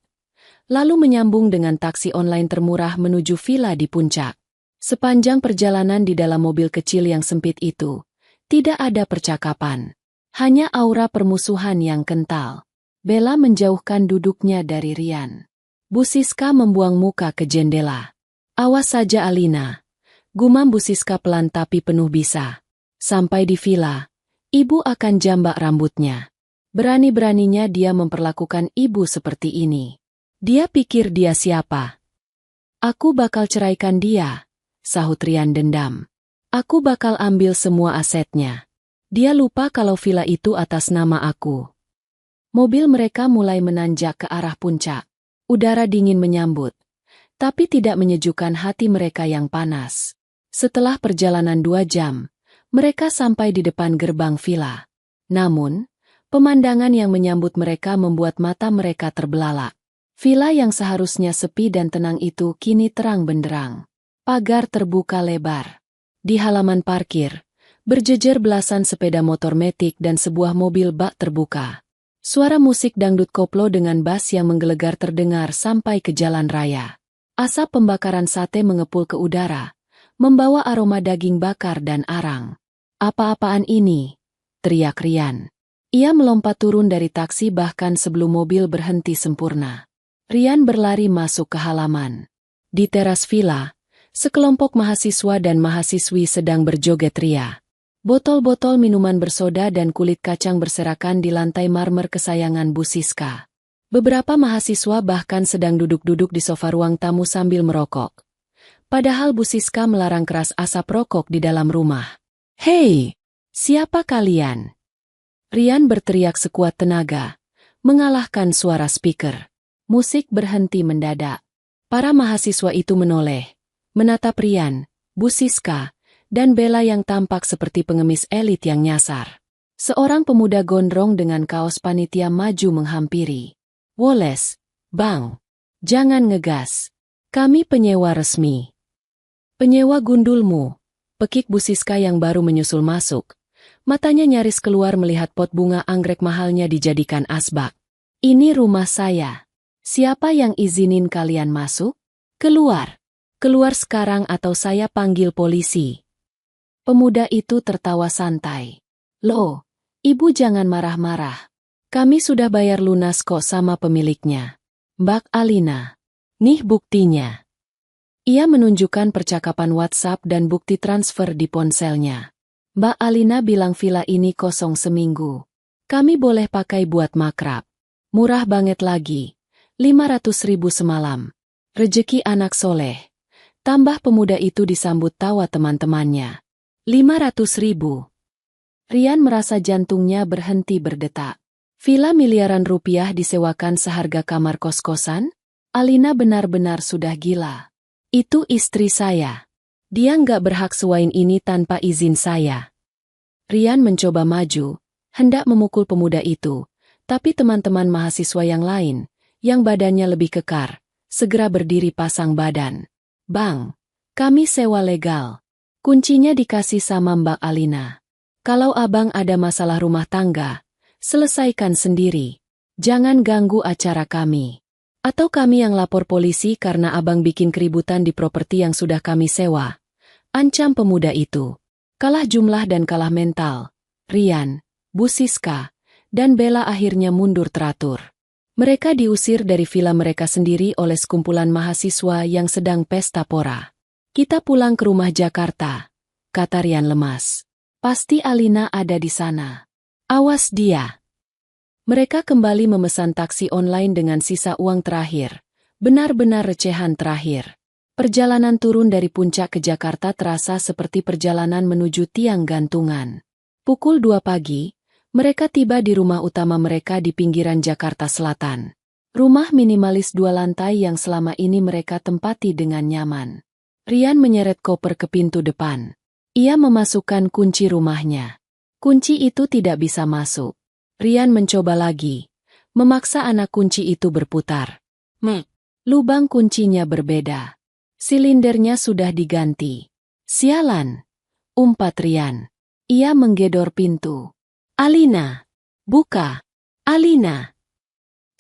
lalu menyambung dengan taksi online termurah menuju villa di puncak. Sepanjang perjalanan di dalam mobil kecil yang sempit itu, tidak ada percakapan. Hanya aura permusuhan yang kental. Bella menjauhkan duduknya dari Rian. Bu Siska membuang muka ke jendela. "Awas saja Alina," gumam Bu Siska pelan tapi penuh bisa. "Sampai di villa, ibu akan jambak rambutnya." Berani-beraninya dia memperlakukan ibu seperti ini. Dia pikir dia siapa? "Aku bakal ceraikan dia," sahut Rian dendam. "Aku bakal ambil semua asetnya. Dia lupa kalau villa itu atas nama aku." Mobil mereka mulai menanjak ke arah puncak. Udara dingin menyambut, tapi tidak menyejukkan hati mereka yang panas. Setelah perjalanan 2 jam, mereka sampai di depan gerbang villa. Namun, pemandangan yang menyambut mereka membuat mata mereka terbelalak. Villa yang seharusnya sepi dan tenang itu kini terang benderang. Pagar terbuka lebar. Di halaman parkir, berjejer belasan sepeda motor metik dan sebuah mobil bak terbuka. Suara musik dangdut koplo dengan bass yang menggelegar terdengar sampai ke jalan raya. Asap pembakaran sate mengepul ke udara, membawa aroma daging bakar dan arang. "Apa-apaan ini?" teriak Rian. Ia melompat turun dari taksi bahkan sebelum mobil berhenti sempurna. Rian berlari masuk ke halaman. Di teras villa, sekelompok mahasiswa dan mahasiswi sedang berjoget ria. Botol-botol minuman bersoda dan kulit kacang berserakan di lantai marmer kesayangan Bu Siska. Beberapa mahasiswa bahkan sedang duduk-duduk di sofa ruang tamu sambil merokok. Padahal Bu Siska melarang keras asap rokok di dalam rumah. "Hei, siapa kalian?" Rian berteriak sekuat tenaga, mengalahkan suara speaker. Musik berhenti mendadak. Para mahasiswa itu menoleh, menatap Rian, Bu Siska, dan Bella yang tampak seperti pengemis elit yang nyasar. Seorang pemuda gondrong dengan kaos panitia maju menghampiri. "Woles, Bang, jangan ngegas. Kami penyewa resmi." "Penyewa gundulmu," pekik Bu Siska yang baru menyusul masuk. Matanya nyaris keluar melihat pot bunga anggrek mahalnya dijadikan asbak. "Ini rumah saya. Siapa yang izinin kalian masuk? Keluar. Keluar sekarang atau saya panggil polisi." Pemuda itu tertawa santai. "Loh, ibu jangan marah-marah. Kami sudah bayar lunas kok sama pemiliknya. Mbak Alina. Nih buktinya." Ia menunjukkan percakapan WhatsApp dan bukti transfer di ponselnya. "Mbak Alina bilang villa ini kosong seminggu. Kami boleh pakai buat makrab. Murah banget lagi. 500.000 semalam. Rejeki anak soleh." Tambah pemuda itu disambut tawa teman-temannya. 500.000. Rian merasa jantungnya berhenti berdetak. Villa miliaran rupiah disewakan seharga kamar kos-kosan? Alina benar-benar sudah gila. "Itu istri saya. Dia nggak berhak sewain ini tanpa izin saya." Rian mencoba maju, hendak memukul pemuda itu, tapi teman-teman mahasiswa yang lain, yang badannya lebih kekar, segera berdiri pasang badan. "Bang, kami sewa legal. Kuncinya dikasih sama Mbak Alina. Kalau abang ada masalah rumah tangga, selesaikan sendiri. Jangan ganggu acara kami. Atau kami yang lapor polisi karena abang bikin keributan di properti yang sudah kami sewa." Ancam pemuda itu. Kalah jumlah dan kalah mental. Rian, Bu Siska, dan Bella akhirnya mundur teratur. Mereka diusir dari villa mereka sendiri oleh sekumpulan mahasiswa yang sedang pesta pora. "Kita pulang ke rumah Jakarta," kata Rian lemas. Pasti Alina ada di sana. Awas dia. Mereka kembali memesan taksi online dengan sisa uang terakhir. Benar-benar recehan terakhir. Perjalanan turun dari puncak ke Jakarta terasa seperti perjalanan menuju tiang gantungan. Pukul 2 pagi, mereka tiba di rumah utama mereka di pinggiran Jakarta Selatan. Rumah minimalis 2 lantai yang selama ini mereka tempati dengan nyaman. Rian menyeret koper ke pintu depan. Ia memasukkan kunci rumahnya. Kunci itu tidak bisa masuk. Rian mencoba lagi. Memaksa anak kunci itu berputar. Lubang kuncinya berbeda. Silindernya sudah diganti. Sialan, umpat Rian. Ia menggedor pintu. Alina, buka. Alina.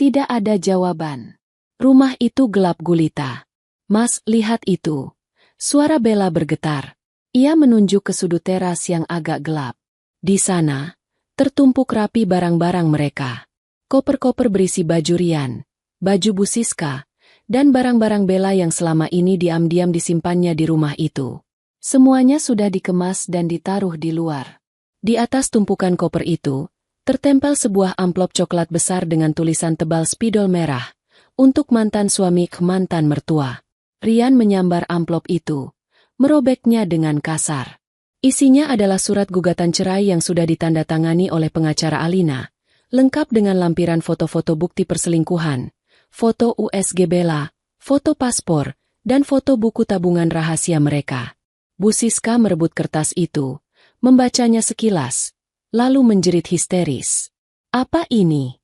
Tidak ada jawaban. Rumah itu gelap gulita. Mas, lihat itu. Suara Bella bergetar. Ia menunjuk ke sudut teras yang agak gelap. Di sana, tertumpuk rapi barang-barang mereka. Koper-koper berisi baju Rian, baju Bu Siska, dan barang-barang Bella yang selama ini diam-diam disimpannya di rumah itu. Semuanya sudah dikemas dan ditaruh di luar. Di atas tumpukan koper itu, tertempel sebuah amplop coklat besar dengan tulisan tebal spidol merah, untuk mantan suami ke mantan mertua. Rian menyambar amplop itu, merobeknya dengan kasar. Isinya adalah surat gugatan cerai yang sudah ditandatangani oleh pengacara Alina, lengkap dengan lampiran foto-foto bukti perselingkuhan, foto USG Bella, foto paspor, dan foto buku tabungan rahasia mereka. Bu Siska merebut kertas itu, membacanya sekilas, lalu menjerit histeris. Apa ini?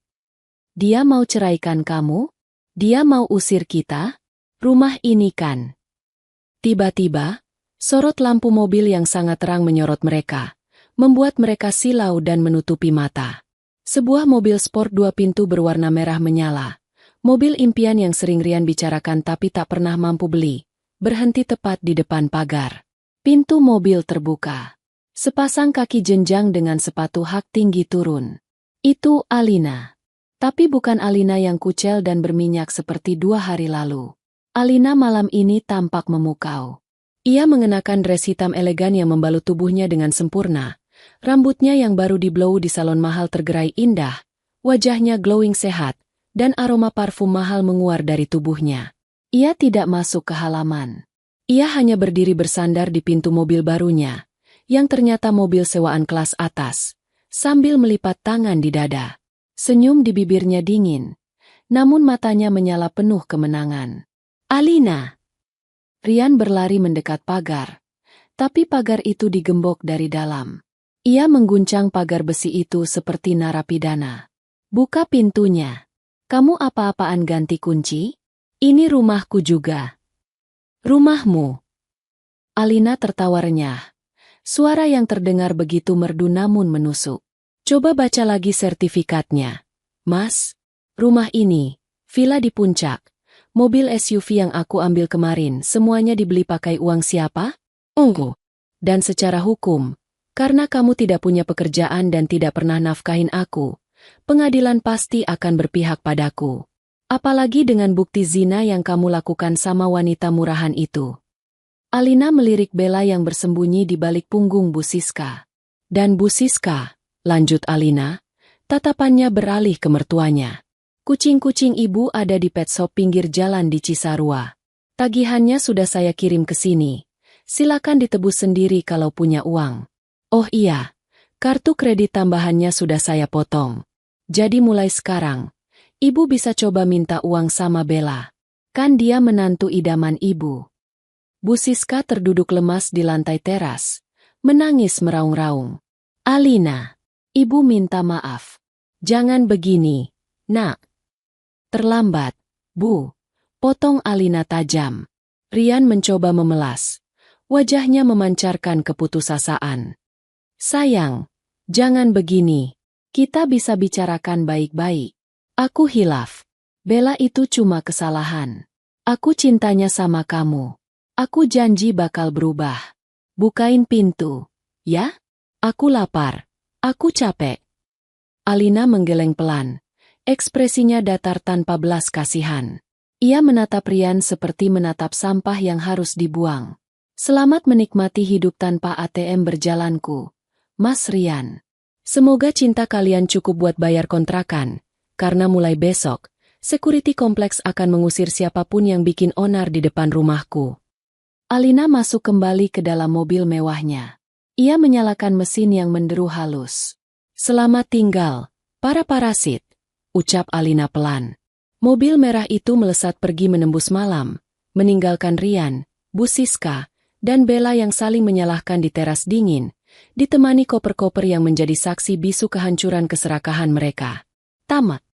Dia mau ceraikan kamu? Dia mau usir kita? Rumah ini kan? Tiba-tiba, sorot lampu mobil yang sangat terang menyorot mereka, membuat mereka silau dan menutupi mata. Sebuah mobil sport 2 pintu berwarna merah menyala. Mobil impian yang sering Rian bicarakan tapi tak pernah mampu beli, berhenti tepat di depan pagar. Pintu mobil terbuka. Sepasang kaki jenjang dengan sepatu hak tinggi turun. Itu Alina. Tapi bukan Alina yang kucel dan berminyak seperti 2 hari lalu. Alina malam ini tampak memukau. Ia mengenakan dress hitam elegan yang membalut tubuhnya dengan sempurna. Rambutnya yang baru di-blow di salon mahal tergerai indah. Wajahnya glowing sehat, dan aroma parfum mahal menguar dari tubuhnya. Ia tidak masuk ke halaman. Ia hanya berdiri bersandar di pintu mobil barunya, yang ternyata mobil sewaan kelas atas, sambil melipat tangan di dada. Senyum di bibirnya dingin, namun matanya menyala penuh kemenangan. Alina! Rian berlari mendekat pagar, tapi pagar itu digembok dari dalam. Ia mengguncang pagar besi itu seperti narapidana. Buka pintunya. Kamu apa-apaan ganti kunci? Ini rumahku juga. Rumahmu. Alina tertawa renyah. Suara yang terdengar begitu merdu namun menusuk. Coba baca lagi sertifikatnya. Mas, rumah ini, villa di puncak. Mobil SUV yang aku ambil kemarin semuanya dibeli pakai uang siapa? Engkau. Dan secara hukum, karena kamu tidak punya pekerjaan dan tidak pernah nafkahin aku, pengadilan pasti akan berpihak padaku. Apalagi dengan bukti zina yang kamu lakukan sama wanita murahan itu. Alina melirik Bella yang bersembunyi di balik punggung Bu Siska. Dan Bu Siska, lanjut Alina, tatapannya beralih ke mertuanya. Kucing-kucing ibu ada di pet shop pinggir jalan di Cisarua. Tagihannya sudah saya kirim ke sini. Silakan ditebus sendiri kalau punya uang. Oh iya, kartu kredit tambahannya sudah saya potong. Jadi mulai sekarang, ibu bisa coba minta uang sama Bella. Kan dia menantu idaman ibu. Bu Siska terduduk lemas di lantai teras, menangis meraung-raung. Alina, ibu minta maaf. Jangan begini, nak. Terlambat, Bu. Potong Alina tajam. Rian mencoba memelas. Wajahnya memancarkan keputusasaan. Sayang, jangan begini. Kita bisa bicarakan baik-baik. Aku hilaf. Bella itu cuma kesalahan. Aku cintanya sama kamu. Aku janji bakal berubah. Bukain pintu, ya? Aku lapar. Aku capek. Alina menggeleng pelan. Ekspresinya datar tanpa belas kasihan. Ia menatap Rian seperti menatap sampah yang harus dibuang. Selamat menikmati hidup tanpa ATM berjalanku, Mas Rian. Semoga cinta kalian cukup buat bayar kontrakan, karena mulai besok, security kompleks akan mengusir siapapun yang bikin onar di depan rumahku. Alina masuk kembali ke dalam mobil mewahnya. Ia menyalakan mesin yang menderu halus. Selamat tinggal, para parasit, ucap Alina pelan. Mobil merah itu melesat pergi menembus malam, meninggalkan Rian, Bu Siska, dan Bella yang saling menyalahkan di teras dingin, ditemani koper-koper yang menjadi saksi bisu kehancuran keserakahan mereka. Tamat.